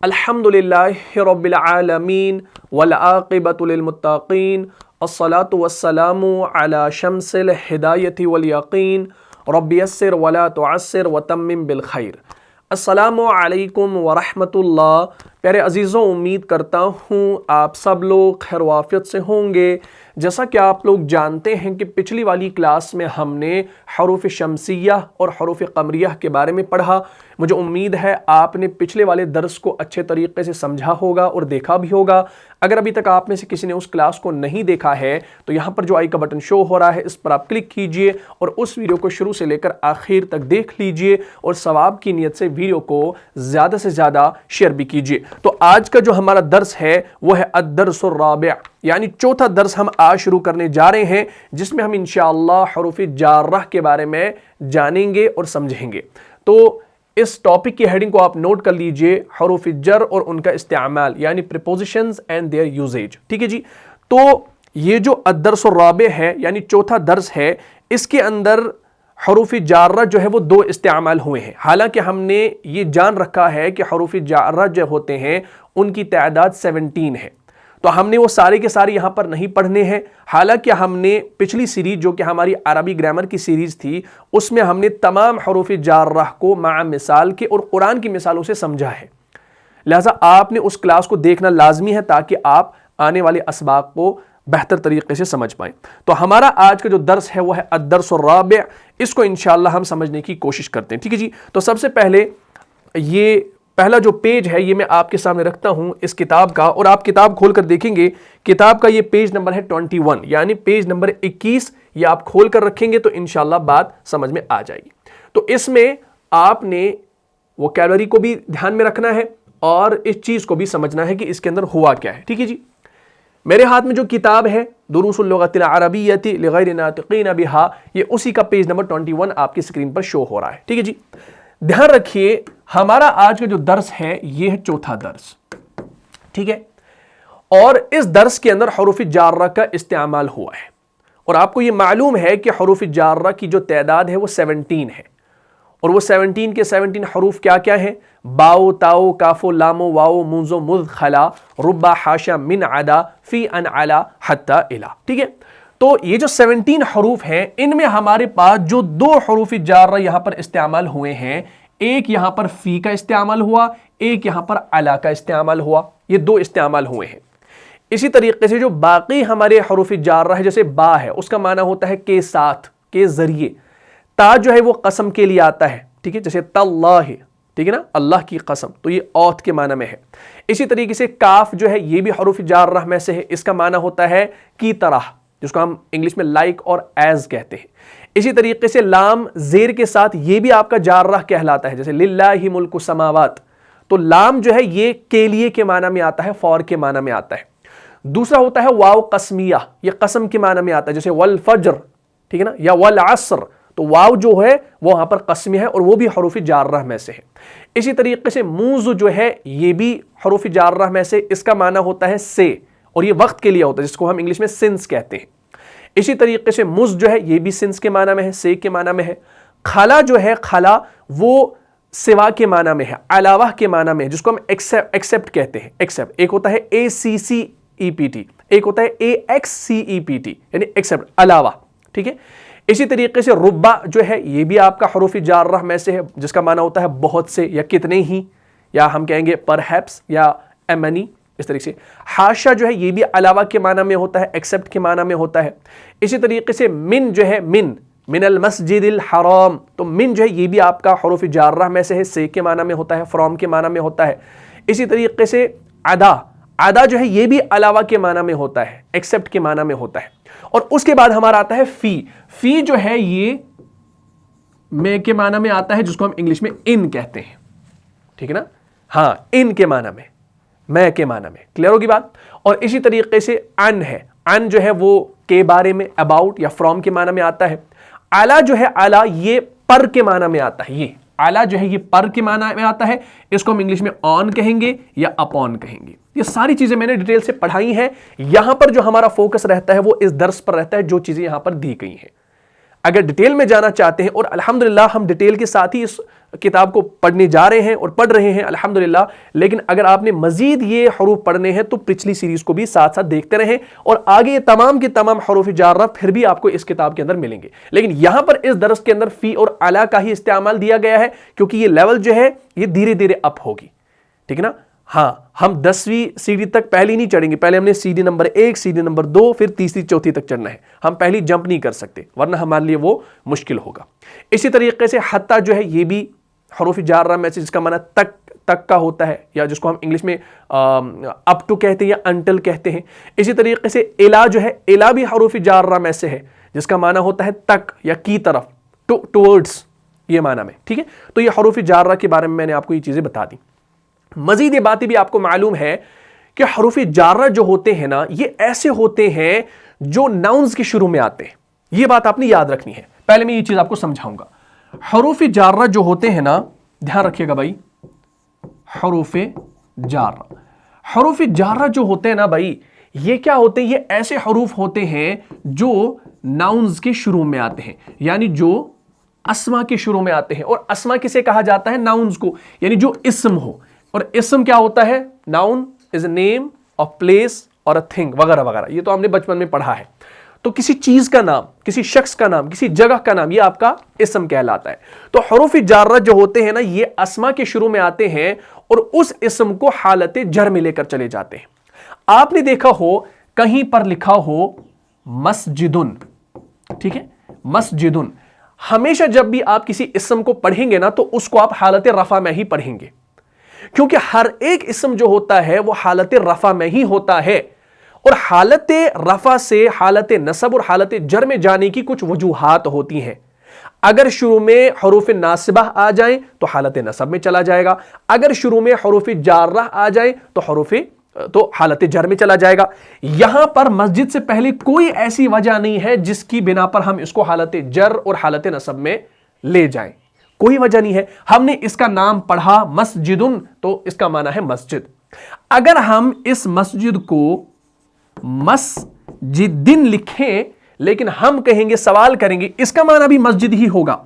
الحمدللہ رب العالمین والعاقبۃ للمتقین الصلاۃ والسلام علی شمس الہدایۃ والیقین رب یسر ولا تعسر وتمم بالخیر۔ السلام علیکم ورحمۃ اللہ۔ پیارے عزیزوں، امید کرتا ہوں آپ سب لوگ خیر و عافیت سے ہوں گے۔ جیسا کہ آپ لوگ جانتے ہیں کہ پچھلی والی کلاس میں ہم نے حروف شمسیہ اور حروف قمریہ کے بارے میں پڑھا۔ مجھے امید ہے آپ نے پچھلے والے درس کو اچھے طریقے سے سمجھا ہوگا اور دیکھا بھی ہوگا۔ اگر ابھی تک آپ میں سے کسی نے اس کلاس کو نہیں دیکھا ہے تو یہاں پر جو آئی کا بٹن شو ہو رہا ہے اس پر آپ کلک کیجئے اور اس ویڈیو کو شروع سے لے کر آخر تک دیکھ لیجئے اور ثواب کی نیت سے ویڈیو کو زیادہ سے زیادہ شیئر بھی کیجئے۔ تو آج کا جو ہمارا درس ہے وہ ہے الدرس الرابع، یعنی چوتھا درس ہم آج شروع کرنے جا رہے ہیں، جس میں ہم انشاءاللہ حروف جارہ کے بارے میں جانیں گے اور سمجھیں گے۔ تو اس ٹاپک کی ہیڈنگ کو آپ نوٹ کر لیجئے، حروف جر اور ان کا استعمال، یعنی prepositions and their usage۔ ٹھیک ہے جی، تو یہ جو الدرس الرابع ہے یعنی چوتھا درس ہے، اس کے اندر حروف جارہ جو ہے وہ دو استعمال ہوئے ہیں۔ حالانکہ ہم نے یہ جان رکھا ہے کہ حروف جارہ جو ہوتے ہیں ان کی تعداد 17 ہے، تو ہم نے وہ سارے کے سارے یہاں پر نہیں پڑھنے ہیں۔ حالانکہ ہم نے پچھلی سیریز جو کہ ہماری عربی گرامر کی سیریز تھی اس میں ہم نے تمام حروف جارہ کو مع مثال کے اور قرآن کی مثالوں سے سمجھا ہے، لہٰذا آپ نے اس کلاس کو دیکھنا لازمی ہے تاکہ آپ آنے والے اسباق کو بہتر طریقے سے سمجھ پائیں۔ تو ہمارا آج کا جو درس ہے وہ ہے الدرس الرابع، اس کو انشاءاللہ ہم سمجھنے کی کوشش کرتے ہیں۔ ٹھیک ہے جی، تو سب سے پہلے یہ پہلا جو پیج ہے یہ میں آپ کے سامنے رکھتا ہوں اس کتاب کا، اور آپ کتاب کھول کر دیکھیں گے کتاب کا یہ پیج نمبر ہے 21، یعنی پیج نمبر 21۔ یہ آپ کھول کر رکھیں گے تو انشاءاللہ بات سمجھ میں آ جائے گی۔ تو اس میں آپ نے ووکیبلری کو بھی دھیان میں رکھنا ہے اور اس چیز کو بھی سمجھنا ہے کہ اس کے اندر ہوا کیا ہے۔ ٹھیک ہے جی، میرے ہاتھ میں جو کتاب ہے دروس اللغۃ العربیۃ لغیر ناطقین بہا، یہ اسی کا پیج نمبر 21 آپ کی اسکرین پر شو ہو رہا ہے۔ ٹھیک ہے جی، دھیان رکھیے ہمارا آج کا جو درس ہے یہ ہے چوتھا درس، ٹھیک ہے، اور اس درس کے اندر حروف جارہ کا استعمال ہوا ہے، اور آپ کو یہ معلوم ہے کہ حروف جارہ کی جو تعداد ہے وہ 17 ہے، اور وہ 17 کے 17 حروف کیا کیا ہیں؟ باؤ، تاؤ، کافو، لامو، واؤ، منزو، مذ، خلا، ربا، حاشا، من، عدا، فی، ان، علا، حتی، الا۔ ٹھیک ہے، تو یہ جو 17 حروف ہیں ان میں ہمارے پاس جو دو حروف جارہ یہاں پر استعمال ہوئے ہیں، ایک یہاں پر فی کا استعمال ہوا، ایک یہاں پر علا کا استعمال ہوا، یہ دو استعمال ہوئے ہیں۔ اسی طریقے سے جو باقی ہمارے حروف جارہ ہے، جیسے با ہے، اس کا معنی ہوتا ہے کے ساتھ، کے ذریعے۔ تا جو ہے وہ قسم کے لیے آتا ہے، ٹھیک ہے، جیسے تاللہ، ٹھیک ہے نا، اللہ کی قسم، تو یہ اوتھ کے معنی میں ہے۔ اسی طریقے سے کاف جو ہے یہ بھی حروف جارہ میں سے ہے، اس کا معنی ہوتا ہے کی طرح، جس کو ہم انگلش میں لائک اور ایز کہتے ہیں۔ اسی طریقے سے لام زیر کے ساتھ یہ بھی آپ کا جارہ کہلاتا ہے، جیسے للہ ملک السماوات، تو لام جو ہے یہ کے لیے کے معنی میں آتا ہے، فور کے معنی میں آتا ہے۔ دوسرا ہوتا ہے واو قسمیہ، یہ قسم کے معنی میں آتا ہے، جیسے والفجر، ٹھیک ہے نا، یا والعصر، تو واو جو ہے وہ وہاں پر قسمیہ ہے اور وہ بھی حروف جارہ میں سے ہے۔ اسی طریقے سے موز جو ہے یہ بھی حروف جارہ میں سے، اس کا معنی ہوتا ہے سے، اور یہ وقت کے لیے ہوتا ہے، جس کو ہم انگلش میں سنس کہتے ہیں۔ اسی طریقے سے مز جو ہے یہ بھی سنس کے معنی میں ہے، سے کے معنی میں ہے۔ خلا جو ہے، خلا وہ سوا کے معنی میں ہے، علاوہ کے معنی میں ہے، جس کو ہم ایکسپٹ کہتے ہیں۔ ایکسپٹ ایک ہوتا ہے ACCEPT، ایک ہوتا ہے AXCEPT، یعنی ایکسپٹ، علاوہ، ٹھیک ہے۔ اسی طریقے سے ربا جو ہے یہ بھی آپ کا حروف جارہ میں سے ہے، جس کا معنی ہوتا ہے بہت سے یا کتنے ہی، یا ہم کہیں گے پرہیپس یا many، اس طریقے سے۔ حاشا جو ہے یہ بھی علاوہ کے معنی میں ہوتا ہے، ایکسپٹ کے معنی میں ہوتا ہے۔ اسی طریقے سے من جو ہے، من المسجد الحرام، تو من جو ہے یہ بھی آپ کا حروف جارہ میں سے ہے، سے کے معنی میں ہوتا ہے، فرام کے معنی میں ہوتا ہے۔ اسی طریقے سے عدا جو ہے یہ بھی علاوہ کے معنی میں ہوتا ہے، ایکسپٹ کے معنی میں ہوتا ہے۔ اور اس کے بعد ہمارا آتا ہے فی جو ہے یہ میں کے معنی میں آتا ہے، جس کو ہم انگلش میں ان کہتے ہیں، ٹھیک ہے نا، ہاں ان کے معنی میں، میں کے معنی میں، کلیئر ہوگی بات۔ اور اسی طریقے سے ان ہے، ان جو ہے وہ کے بارے میں، اباؤٹ یا فرام کے معنی میں آتا ہے۔ اعلیٰ جو ہے، اعلیٰ یہ پر کے معنی میں آتا ہے، یہ اعلیٰ جو ہے یہ پر کے معنی میں آتا ہے، اس کو ہم انگلش میں آن کہیں گے یا اپون کہیں گے۔ یہ ساری چیزیں میں نے ڈیٹیل سے پڑھائی ہیں، یہاں پر جو ہمارا فوکس رہتا ہے وہ اس درس پر رہتا ہے، جو چیزیں یہاں پر دی گئی ہیں۔ اگر ڈیٹیل میں جانا چاہتے ہیں، اور الحمدللہ ہم ڈیٹیل کے ساتھ ہی اس کتاب کو پڑھنے جا رہے ہیں اور پڑھ رہے ہیں الحمدللہ، لیکن اگر آپ نے مزید یہ حروف پڑھنے ہیں تو پچھلی سیریز کو بھی ساتھ ساتھ دیکھتے رہیں، اور آگے یہ تمام کے تمام حروف جارہ پھر بھی آپ کو اس کتاب کے اندر ملیں گے. لیکن یہاں پر اس درس کے اندر فی اور علی کا ہی استعمال دیا گیا ہے، کیونکہ یہ لیول جو ہے یہ دھیرے دھیرے اپ ہوگی. ٹھیک ہے نا؟ ہاں، ہم 10ویں سیڑھی تک پہلی نہیں چڑھیں گے، پہلے ہم نے سیڑھی نمبر 1، سیڑھی نمبر 2، پھر تیسری چوتھی تک چڑھنا ہے. ہم پہلی جمپ نہیں کر سکتے ورنہ ہمارے لیے وہ مشکل ہوگا. اسی طریقے سے حتی جو ہے یہ بھی حروف جارہ میں سے، جس کا معنی تک کا ہوتا ہے، یا جس کو ہم انگلش میں اپ ٹو کہتے ہیں یا انٹل کہتے ہیں. اسی طریقے سے الا جو ہے، الا بھی حروف جارہ میں سے ہے، جس کا معنی ہوتا ہے تک یا کی طرف، ٹورڈز، یہ معنی میں. ٹھیک ہے، تو یہ حروف جارہ کے بارے میں نے آپ کو یہ چیزیں بتا دی. مزید یہ باتیں بھی آپ کو معلوم ہے کہ حروف جارہ جو ہوتے ہیں نا، یہ ایسے ہوتے ہیں جو ناؤنز کے شروع میں آتے ہیں. یہ بات آپ نے یاد رکھنی ہے. پہلے میں یہ چیز آپ کو سمجھاؤں گا. حروف جارہ جو ہوتے ہیں نا، دھیان رکھیے گا بھائی، حروف جارہ جو ہوتے ہیں نا بھائی، یہ کیا ہوتے ہیں؟ یہ ایسے حروف ہوتے ہیں جو ناؤنز کے شروع میں آتے ہیں، یعنی جو اسما کے شروع میں آتے ہیں. اور اسما کسے کہا جاتا ہے؟ ناؤنز کو، یعنی جو اسم ہو. اور اسم کیا ہوتا ہے؟ Noun is a name of place اور اے تھنگ، وغیرہ وغیرہ. یہ تو ہم نے بچپن میں پڑھا ہے. تو کسی چیز کا نام، کسی شخص کا نام، کسی جگہ کا نام، یہ آپ کا اسم کہلاتا ہے. تو حروف جارہ جو ہوتے ہیں نا، یہ اسما کے شروع میں آتے ہیں اور اس اسم کو حالت جر میں لے کر چلے جاتے ہیں. آپ نے دیکھا ہو کہیں پر لکھا ہو مسجدن، ٹھیک ہے، مسجدن. ہمیشہ جب بھی آپ کسی اسم کو پڑھیں گے نا تو اس کو آپ حالت رفع میں ہی پڑھیں گے، کیونکہ ہر ایک اسم جو ہوتا ہے وہ حالت رفع میں ہی ہوتا ہے. اور حالت رفع سے حالت نصب اور حالت جر میں جانے کی کچھ وجوہات ہوتی ہیں. اگر شروع میں حروف ناصبہ آ جائیں تو حالت نصب میں چلا جائے گا، اگر شروع میں حروف جارہ آ جائیں تو حالت جر میں چلا جائے گا. یہاں پر مسجد سے پہلے کوئی ایسی وجہ نہیں ہے جس کی بنا پر ہم اس کو حالت جر اور حالت نصب میں لے جائیں. کوئی وجہ نہیں ہے. ہم نے اس کا نام پڑھا مسجدن تو اس کا معنی ہے مسجد. اگر ہم اس مسجد کو مسجدن لکھیں لیکن ہم کہیں گے، سوال کریں گے، اس کا معنی بھی مسجد ہی ہوگا.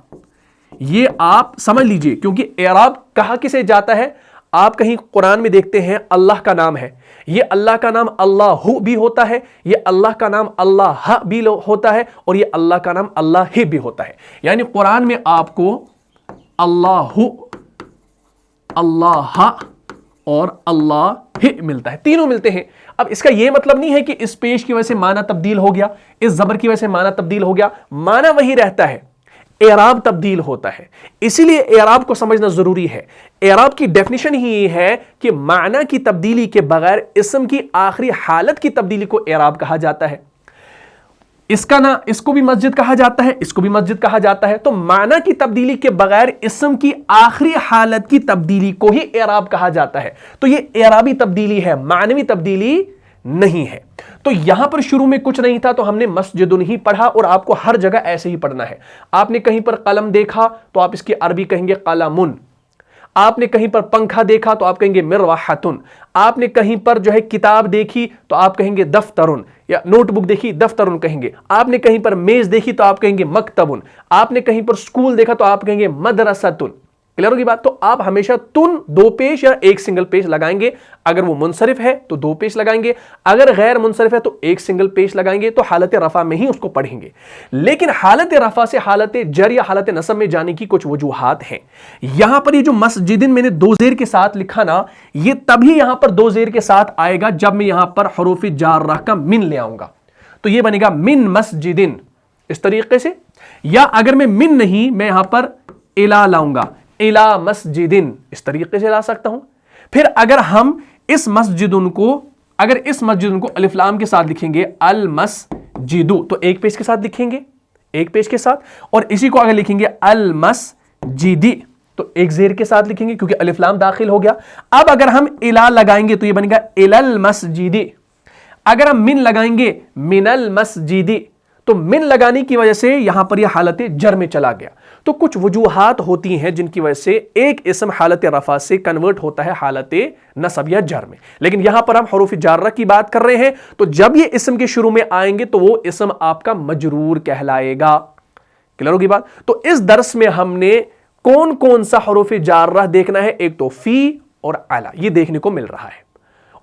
یہ آپ سمجھ لیجئے، کیونکہ اعراب کہا کسے جاتا ہے؟ آپ کہیں قرآن میں دیکھتے ہیں اللہ کا نام ہے، یہ اللہ کا نام اللہ بھی ہوتا ہے، یہ اللہ کا نام اللہ بھی ہوتا ہے، اور یہ اللہ کا نام اللہ ہی بھی ہوتا ہے. یعنی قرآن میں آپ کو اللہ، اللہ اور اللہ ہی ملتا ہے، تینوں ملتے ہیں. اب اس کا یہ مطلب نہیں ہے کہ اس پیش کی وجہ سے معنی تبدیل ہو گیا، اس زبر کی وجہ سے معنی تبدیل ہو گیا. معنی وہی رہتا ہے، اعراب تبدیل ہوتا ہے. اسی لیے اعراب کو سمجھنا ضروری ہے. اعراب کی ڈیفینیشن ہی یہ ہے کہ معنی کی تبدیلی کے بغیر اسم کی آخری حالت کی تبدیلی کو اعراب کہا جاتا ہے. اس کو بھی مسجد کہا جاتا ہے، اس کو بھی مسجد کہا جاتا ہے. تو معنی کی تبدیلی کے بغیر اسم کی آخری حالت کی تبدیلی کو ہی اعراب کہا جاتا ہے. تو یہ اعرابی تبدیلی ہے، معنوی تبدیلی نہیں ہے. تو یہاں پر شروع میں کچھ نہیں تھا تو ہم نے مسجدن ہی پڑھا، اور آپ کو ہر جگہ ایسے ہی پڑھنا ہے. آپ نے کہیں پر قلم دیکھا تو آپ اس کی عربی کہیں گے قلمن. آپ نے کہیں پر پنکھا دیکھا تو آپ کہیں گے مروحتن. آپ نے کہیں پر جو ہے کتاب دیکھی تو آپ کہیں گے دفترن، یا نوٹ بک دیکھی دفترن کہیں گے. آپ نے کہیں پر میز دیکھی تو آپ کہیں گے مکتبن. آپ نے کہیں پر سکول دیکھا تو آپ کہیں گے مدرستن. کلیئر ہوگی بات؟ تو آپ ہمیشہ تن دو پیش یا ایک سنگل پیش لگائیں گے. اگر وہ منصرف ہے تو دو پیش لگائیں گے، اگر غیر منصرف ہے تو ایک سنگل پیش لگائیں گے. تو حالت رفع میں ہی اس کو پڑھیں گے. لیکن حالت رفع سے حالت جر یا حالت نصب میں جانے کی کچھ وجوہات ہیں. یہاں پر یہ جو مسجدن میں نے دو زیر کے ساتھ لکھا نا، یہ تبھی یہاں پر دو زیر کے ساتھ آئے گا جب میں یہاں پر حروف جارہ کا من لے آؤں گا. تو یہ بنے گا من مسجدن اس طریقے سے. یا اگر میں من نہیں، میں یہاں پر الا لاؤں گا، الا مسجدن اس طریقے سے لا سکتا ہوں. پھر اگر ہم اس مسجدن کو الف لام کے ساتھ لکھیں گے المسجدو، تو ایک پیش کے ساتھ لکھیں گے، ایک پیش کے ساتھ. اور اسی کو اگر لکھیں گے المسجدی تو ایک زیر کے ساتھ لکھیں گے کیونکہ الف لام داخل ہو گیا. اب اگر ہم الا لگائیں گے تو یہ بنے گا الالمسجدی. اگر ہم من لگائیں گے من المسجدی، تو من لگانے کی وجہ سے یہاں پر یہ حالت جر میں چلا گیا. تو کچھ وجوہات ہوتی ہیں جن کی وجہ سے ایک اسم حالت رفع سے کنورٹ ہوتا ہے حالت نصب یا جر میں. لیکن یہاں پر ہم حروف جارہ کی بات کر رہے ہیں، تو جب یہ اسم کے شروع میں آئیں گے تو وہ اسم آپ کا مجرور کہلائے گا. क्लियर होगी बात। तो इस दर्स में हमने कौन कौन सा हरूफ जारह देखना है, एक तो फी और अला, ये देखने को मिल रहा है।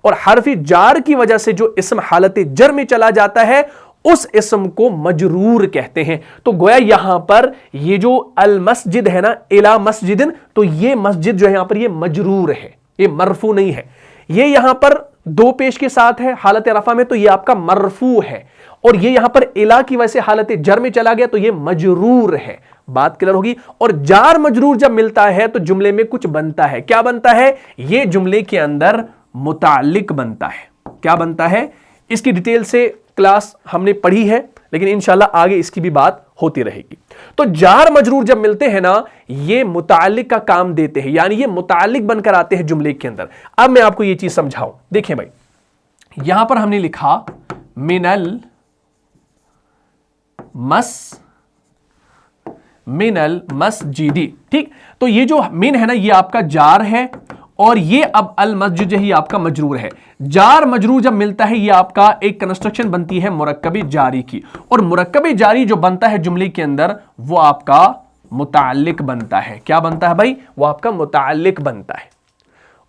और हर्फ जार की वजह से जो इस्म हालत जर में चला जाता है उस इस्म को मजरूर कहते हैं। तो गोया यहां पर ये जो अल मस्जिद है ना, इला मस्जिदिन, तो ये मस्जिद जो है यहां पर ये मजरूर है, ये मरफू नहीं है। ये यहां पर दो पेश के साथ है हालत रफा में, तो ये आपका मरफू है। और ये यहां पर इला की वजह से हालत जर में चला गया तो ये मजरूर है। बात क्लियर होगी। और जार मजरूर जब मिलता है तो जुमले में कुछ बनता है। क्या बनता है? ये जुमले के अंदर मुताल्लिक बनता है। क्या बनता है? इसकी डिटेल से क्लास हमने पढ़ी है, लेकिन इंशाल्लाह आगे इसकी भी बात होती रहेगी। तो जार मजरूर जब मिलते हैं ना, ये मुताल्लिक का काम देते हैं, यानी ये मुताल्लिक बनकर आते हैं जुमले के अंदर। अब मैं आपको ये चीज समझाऊं। देखिए भाई, यहां पर हमने लिखा मिनल मस्जिदी, ठीक। तो ये जो मिन है ना, ये आपका जार है, और ये अब अल मस्जिद ही आपका मजरूर है। जार मजरूर जब मिलता है, ये आपका एक कंस्ट्रक्शन बनती है मुरक्कब जारी की, और मुरक्कब जारी जो बनता है जुमले के अंदर वो आपका मुताल्लिक बनता है। क्या बनता है भाई? वो आपका मुताल्लिक बनता है।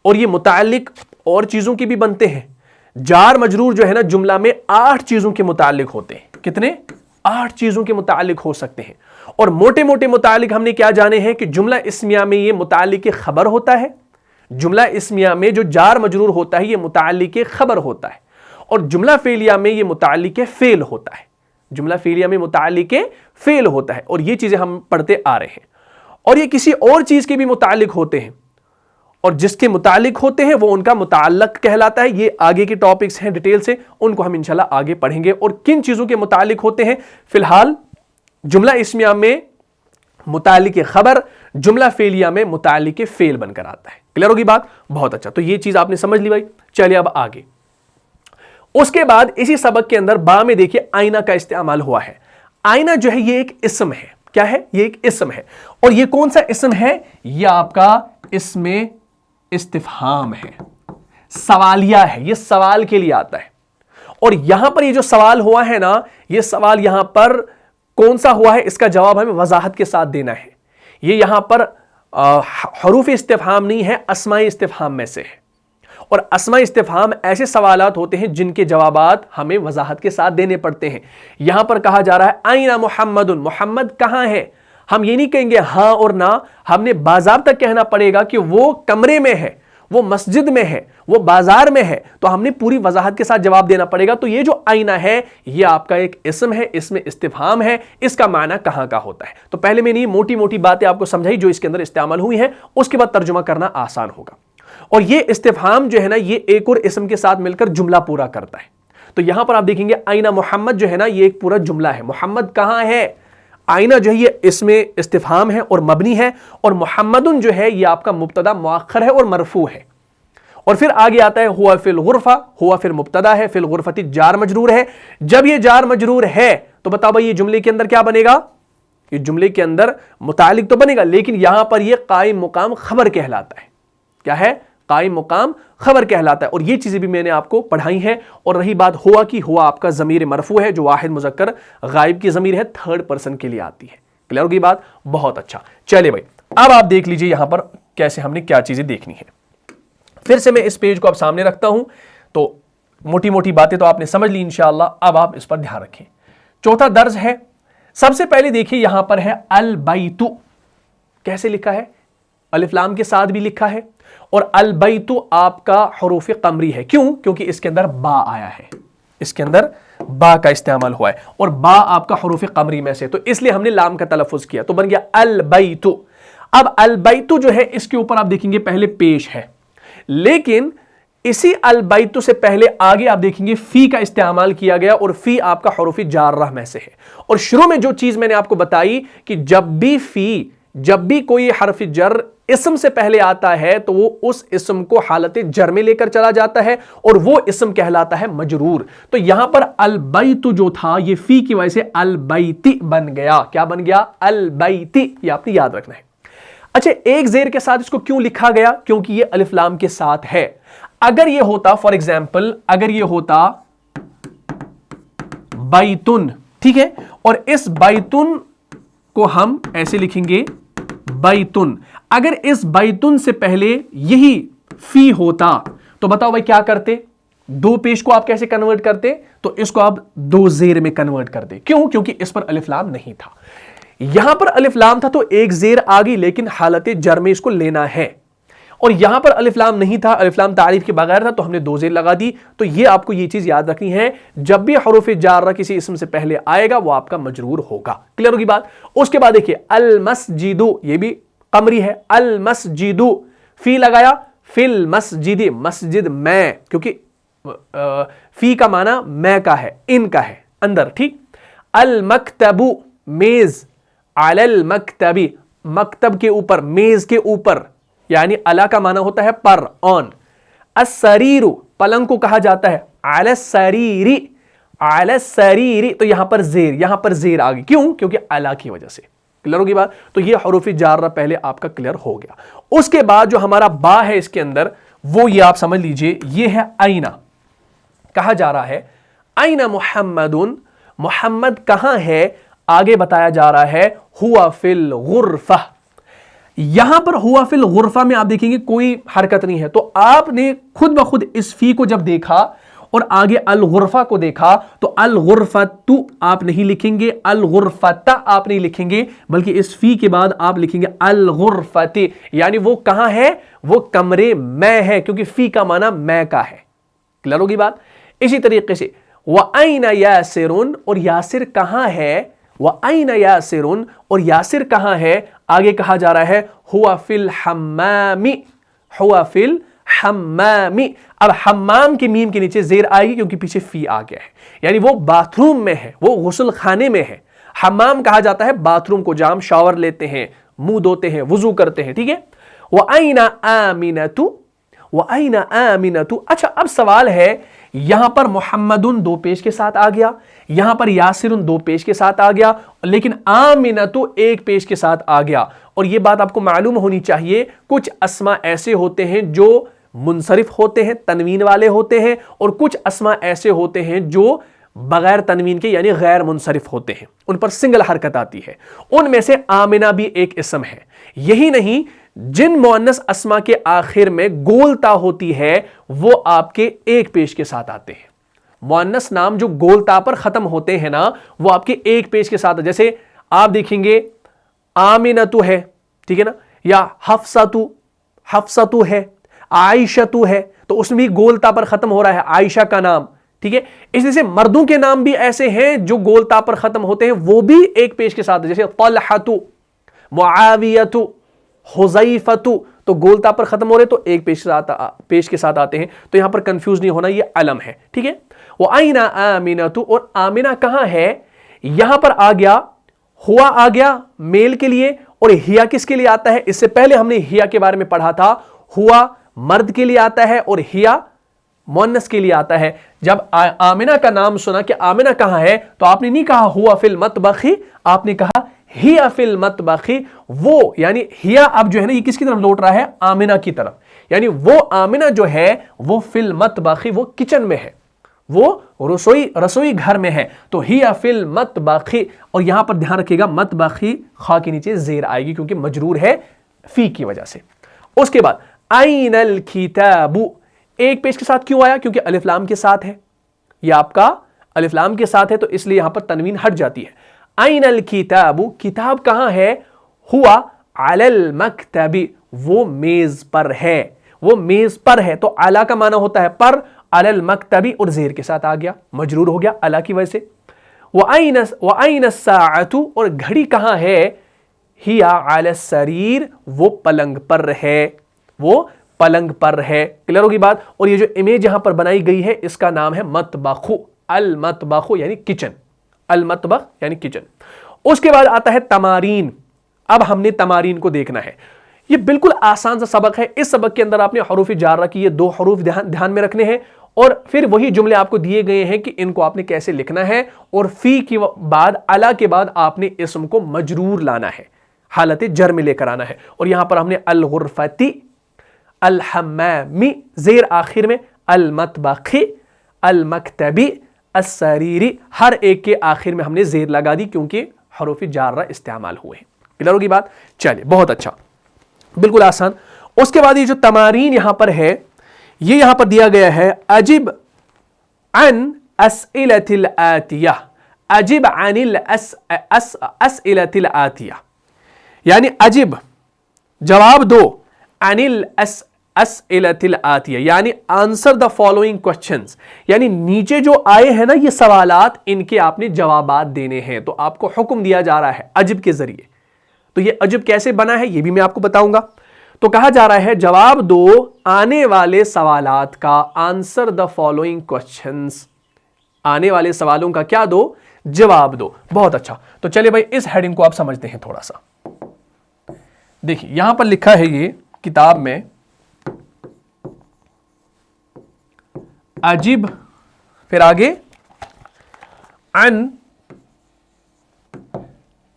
और ये मुताल्लिक और चीजों के भी बनते हैं। जार मजरूर जो है ना, जुमला में 8 चीजों के मुताल्लिक होते हैं। कितने? 8 चीजों के मुताल्लिक हो सकते हैं। और मोटे मोटे मुताल्लिक हमने क्या जाने हैं कि जुमला इस्मिया में ये मुताल्लिक खबर होता है। जुमला इस्मिया में जो जार मजरूर होता है ये मुताल्लिक खबर होता है, और जुमला फेलिया में ये मुताल्लिक फेल होता है। जुमला फेलिया में मुताल्लिक फेल होता है, और ये चीजें हम पढ़ते आ रहे हैं। और ये किसी और चीज के भी मुताल्लिक होते हैं, और जिसके मुताल्लिक होते हैं वो उनका मुताल्लक कहलाता है। ये आगे के टॉपिक्स हैं डिटेल से, उनको हम इंशाल्लाह आगे पढ़ेंगे। और किन चीजों के मुताल्लिक होते हैं, फिलहाल जुमला इस्मिया में मुताल्लिक खबर, जुमला फेलिया में मुताल्लिक फेल बनकर आता है। क्लियर होगी बात? बहुत अच्छा। तो ये चीज आपने समझ ली भाई। चलिए अब आगे। उसके बाद इसी सबक के अंदर बा में देखिए आईना का इस्तेमाल हुआ है। आईना जो है ये एक इस्म है। क्या है? ये एक इस्म है। और ये कौन सा इस्म है? ये आपका इसमें इस्तिफहाम है, सवालिया है। ये सवाल के लिए आता है। और यहां पर ये जो सवाल हुआ है ना, ये सवाल यहां पर कौन सा हुआ है, इसका जवाब हमें वजाहत के साथ देना है। ये यहां पर हरूफ इस्तिफहाम नहीं है, अस्माए इस्तिफहाम में से है। और अस्माए इस्तिफहाम ऐसे सवालात होते हैं जिनके जवाबात हमें वजाहत के साथ देने पड़ते हैं। यहां पर कहा जा रहा है आईना मुहम्मदुन, मुहम्मद कहां है। हम ये नहीं कहेंगे हां और ना, हमने बाज़ाब्ता कहना पड़ेगा कि वो कमरे में है, वो मस्जिद में है, वो बाजार में है। तो हमने पूरी वजाहत के साथ जवाब देना पड़ेगा। तो ये जो आईना है ये आपका एक इस्म है, इसमें इस्तिफहाम है, इसका माना कहां का होता है। तो पहले मैंने ये मोटी मोटी बातें आपको समझाई जो इसके अंदर इस्तेमाल हुई हैं, उसके बाद तर्जुमा करना आसान होगा। और ये इस्तिफहाम जो है ना, ये एक और इस्म के साथ मिलकर जुमला पूरा करता है। तो यहां पर आप देखेंगे आईना मोहम्मद जो है ना, ये एक पूरा जुमला है। मोहम्मद कहां है? आईना जो है ये इसमें इस्तिफहाम है और मबनी है, और मुहम्मदुन जो है ये आपका मुब्तदा मुअख्खर है और मरफू है। और फिर आगे आता है हुआ फिल गुरफा, हुआ फिर मुब्तदा है, फिल गुरफती जार मजरूर है। जब ये जार मजरूर है तो बताओ भाई ये जुमले के अंदर क्या बनेगा? ये जुमले के अंदर मुतालिक तो बनेगा, लेकिन यहां पर ये कायम मुकाम खबर कहलाता है। क्या है? कायम मुकाम खबर कहलाता है। और ये चीजें भी मैंने आपको पढ़ाई हैं। और रही बात हुआ की, हुआ आपका जमीर मरफू है जो वाहिद मुजक्कर गायब की जमीर है, थर्ड पर्सन के लिए आती है। क्लियर होगी बात? बहुत अच्छा। चलिए भाई, अब आप देख लीजिए यहां पर कैसे हमने क्या चीजें देखनी है। फिर से मैं इस पेज को अब सामने रखता हूं, तो मोटी मोटी बातें तो आपने समझ ली इंशाअल्लाह। अब आप इस पर ध्यान रखें। चौथा दर्ज है। सबसे पहले देखिए यहां पर है अल बैतु। कैसे लिखा है? अलिफ लाम के साथ भी लिखा है। और अल बैतु आपका हुरूफ कमरी है। क्यों? क्योंकि इसके अंदर बा आया है, इसके अंदर बा का इस्तेमाल हुआ है, और बा आपका हुरूफ कमरी में से, तो इसलिए हमने लाम का तलफ़ुज़ किया, तो बन गया अल बैतु। अब अल बैतु जो है इसके ऊपर आप देखेंगे पहले पेश है, लेकिन इसी अल बैतु से पहले आगे आप देखेंगे फी का इस्तेमाल किया गया, और फी आपका हुरूफ जार्रा में से है। और शुरू में जो चीज मैंने आपको बताई कि जब भी कोई हर्फ जर इस्म से पहले आता है तो वो उस इस्म को हालत जर में लेकर चला जाता है, और वो इस्म कहलाता है मजरूर। तो यहां पर अल बैतु जो था ये फी की वजह से अल बैती बन गया। क्या बन गया? अल बैती। ये आपने याद रखना है। अच्छा, एक जेर के साथ इसको क्यों लिखा गया? क्योंकि ये अलिफ लाम के साथ है। अगर ये होता, फॉर एग्जाम्पल अगर ये होता बैतुन, ठीक है, और इस बैतुन इसको हम ऐसे लिखेंगे बैतुन। अगर इस बैतुन से पहले यही फी होता तो बताओ भाई क्या करते? दो पेश को आप कैसे कन्वर्ट करते? तो इसको आप दो जेर में कन्वर्ट कर दे। क्यों? क्योंकि इस पर अलिफ लाम नहीं था। यहां पर अलिफ लाम था तो एक जेर आ गई, लेकिन हालत जर में इसको लेना है। और यहां पर अलिफ लाम नहीं था, अलिफ लाम तारीफ के बगैर था, तो हमने दो जेर लगा दी। तो ये आपको ये चीज याद रखनी है, जब भी हरूफ जारा किसी इसम से पहले आएगा वो आपका मजरूर होगा। क्लियर होगी बात? उसके बाद देखिए अल मस्जिदु, ये भी कमरी है। अल मस्जिदु फी लगाया, फिल मस्जिद, मस्जिद में, क्योंकि फी का माना मैं का है, इन का है, अंदर। ठीक। अल मकतबु मेज, अलल मकतबी मकतब के ऊपर, मेज के ऊपर, यानी अला का माना होता है पर, ऑन। अस्सरीरु पलंग को कहा जाता है अलस्सरीरी, अलस्सरीरी, तो यहां पर जेर आ गई। क्यों? क्योंकि अला की वजह से। क्लियर होगी बात? तो ये हरूफ जारा पहले आपका क्लियर हो गया। उसके बाद जो हमारा बा है इसके अंदर, वो ये आप समझ लीजिए, ये है आईना। कहा जा रहा है आईना मुहम्मदुन, मुहम्मद कहां है? आगे बताया जा रहा है हुआ फिल गुरफा। यहां पर हुआ फिल गुरफा में आप देखेंगे कोई हरकत नहीं है, तो आपने खुद ब खुद इस फी को जब देखा और आगे अल गुरफा को देखा तो अल गुरफतु आप नहीं लिखेंगे, अल गुरफता आप नहीं लिखेंगे, बल्कि इस फी के बाद आप लिखेंगे अल गुरफती, यानी वो कहां है? वो कमरे में है, क्योंकि फी का माना मैं का है। क्लियर होगी बात? इसी तरीके से व आइना यासिरुन, और यासिर कहां है? व आइना यासिरुन, और यासिर कहां है? आगे कहा जा रहा है हुआ फिल हम्मामी, हुआ फिल हम्मामी। अब हम्माम के मीम के नीचे जेर आएगी क्योंकि पीछे फी आ गया है, यानी वो बाथरूम में है, वो गुस्ल खाने में है। हम्माम कहा जाता है बाथरूम को, जहां हम शावर लेते हैं, मुंह धोते हैं, वुजू करते हैं। ठीक है। व आइना आमिनतु, व आइना आमिनतु। अच्छा, अब सवाल है, यहां पर मुहम्मदुन दो पेश के साथ आ गया, यहां पर यासिरुन दो पेश के साथ आ गया, लेकिन आमिनतु एक पेश के साथ आ गया। और यह बात आपको मालूम होनी चाहिए, कुछ अस्मा ऐसे होते हैं जो मुनसरिफ होते हैं, तनवीन वाले होते हैं, और कुछ अस्मा ऐसे होते हैं जो बगैर तनवीन के यानी गैर मुनसरिफ होते हैं, उन पर सिंगल हरकत आती है। उनमें से आमिना भी एक इसम है। यही नहीं, जिन मुअन्नस अस्मा के आखिर में गोलता होती है वो आपके एक पेश के साथ आते हैं। मुअन्नस नाम जो गोलता पर खत्म होते हैं ना, वो आपके एक पेश के साथ, जैसे आप देखेंगे आमिनतु है, ठीक है ना, या हफ्सतु, हफ्सतु है, आयशतु है, तो उसमें भी गोलता पर खत्म हो रहा है, आयशा का नाम। ठीक है। इसलिए से मर्दों के नाम भी ऐसे हैं जो गोलता पर खत्म होते हैं, वो भी एक पेश के साथ, जैसे तलहतु, मुआवियतु, हुज़ैफतु, तो गोलता पर खत्म हो रहे तो एक पेश के साथ आते हैं। तो यहां पर कंफ्यूज नहीं होना, ये अलम है। ठीक है। वो आइना आमिनतु, और आमिना कहां है? यहां पर आ गया, हुआ आ गया मेल के लिए, और हिया किसके लिए आता है? इससे पहले हमने हिया के बारे में पढ़ा था, हुआ मर्द के लिए आता है और हिया मुअन्नस के लिए आता है। जब आमिना का नाम सुना कि आमिना कहां है, तो आपने नहीं कहा हुआ फिल मतबखी, आपने कहा हिया फिल मतबखी। वो यानी हिया अब जो है ना, ये किसकी तरफ लौट रहा है? आमिना की तरफ। यानी वो आमिना जो है वो फिल मतबखी, वो किचन में है, वो रसोई घर में है। तो हिया फिल मतबखी, और यहां पर ध्यान रखिएगा मतबखी खा के नीचे जेर आएगी क्योंकि मजरूर है फी की वजह से। उसके बाद आइनल किताबु, एक पेश के साथ क्यों आया? क्योंकि अलिफ लाम के साथ है, यह आपका अलिफ लाम के साथ है, तो इसलिए यहां पर तनवीन हट जाती है। आइनल किताबु, किताब कहां है? हुआ अलल मकतबी, वो मेज पर है, वो मेज पर है। तो अला का माना होता है पर, अलल मकतबी और जेर के साथ आ गया, मजरूर हो गया अला की वजह से। व आइना साअतु, और घड़ी कहां है? हिया अलस सरीर, वो पलंग पर है, वो पलंग पर है। क्लियर होगी बात? और ये जो इमेज यहां पर बनाई गई है इसका नाम है मतबखु, अल मतबखु यानी किचन, अल मतबख यानी किचन। उसके बाद आता है तमारीन। अब हमने तमारीन को देखना है। ये बिल्कुल आसान सा सबक है। इस सबक के अंदर आपने हरूफ जारा की ये दो हरूफ ध्यान में रखने हैं, और फिर वही जुमले आपको दिए गए हैं कि इनको आपने कैसे लिखना है, और फी के बाद अला के बाद आपने इसम को मजरूर लाना है, हालत जर में लेकर आना है। और यहां पर हमने अल गुरफती, अल हम्मामी जेर आखिर में, अल मतबखी, अल मकतबी, अस्सरीरी, हर एक के आखिर में हमने जेर लगा दी क्योंकि حروف جارہ استعمال ہوئے ہیں. کلیئر ہوگی بات؟ چلیے بہت اچھا, بالکل آسان. اس کے بعد یہ جو تمارین یہاں پر ہے, یہ یہاں پر دیا گیا ہے اجب عن اسئلۃ الآتیہ, اجب عن الاسئلۃ الآتیہ, یعنی اجب جواب دو, عن الاسئلۃ الآتیہ یعنی آنسر دا فالوئنگ کوشچنز, یعنی نیچے جو آئے ہیں نا یہ سوالات, ان کے آپ نے جوابات دینے ہیں. تو آپ کو حکم دیا جا رہا ہے اجب کے ذریعے. تو یہ اجب کیسے بنا ہے یہ بھی میں آپ کو بتاؤں گا. تو کہا جا رہا ہے جواب دو آنے والے سوالات کا, آنسر دا فالوئنگ کوشچنز, آنے والے سوالوں کا کیا دو, جواب دو. بہت اچھا. تو چلیے بھائی اس ہیڈنگ کو آپ سمجھتے ہیں تھوڑا سا. دیکھیے یہاں پر لکھا ہے یہ کتاب میں اجب, پھر آگے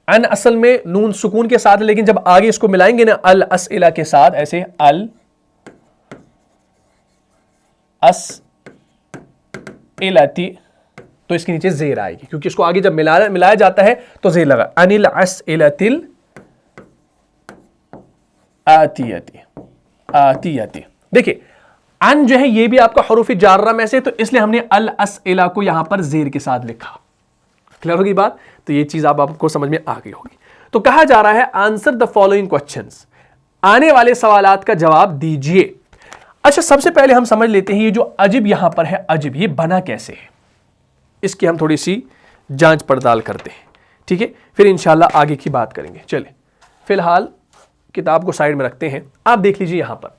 ان اصل میں نون سکون کے ساتھ, لیکن جب آگے اس کو ملائیں گے نا الاسئلہ کے ساتھ ایسے الاسئلتی, تو اس کے نیچے زیر آئے گی, کیونکہ اس کو آگے جب ملایا جاتا ہے تو زیر لگا. ان الاسئلۃ آتیتی. دیکھیے ان جو ہے یہ بھی آپ کا حروف جارہ میں سے, تو اس لیے ہم نے الاسئلہ کو یہاں پر زیر کے ساتھ لکھا. کلیئر ہوگی بات؟ تو یہ چیز آپ کو سمجھ میں آ گئی ہوگی. تو کہا جا رہا ہے آنسر دا فالوئنگ کوشچنز, آنے والے سوالات کا جواب دیجئے. اچھا سب سے پہلے ہم سمجھ لیتے ہیں یہ جو اجب یہاں پر ہے, اجب یہ بنا کیسے ہے, اس کی ہم تھوڑی سی جانچ پڑتال کرتے ہیں. ٹھیک ہے, پھر انشاءاللہ آگے کی بات کریں گے. چلیں فی الحال کتاب کو سائڈ میں رکھتے ہیں. آپ دیکھ لیجئے یہاں پر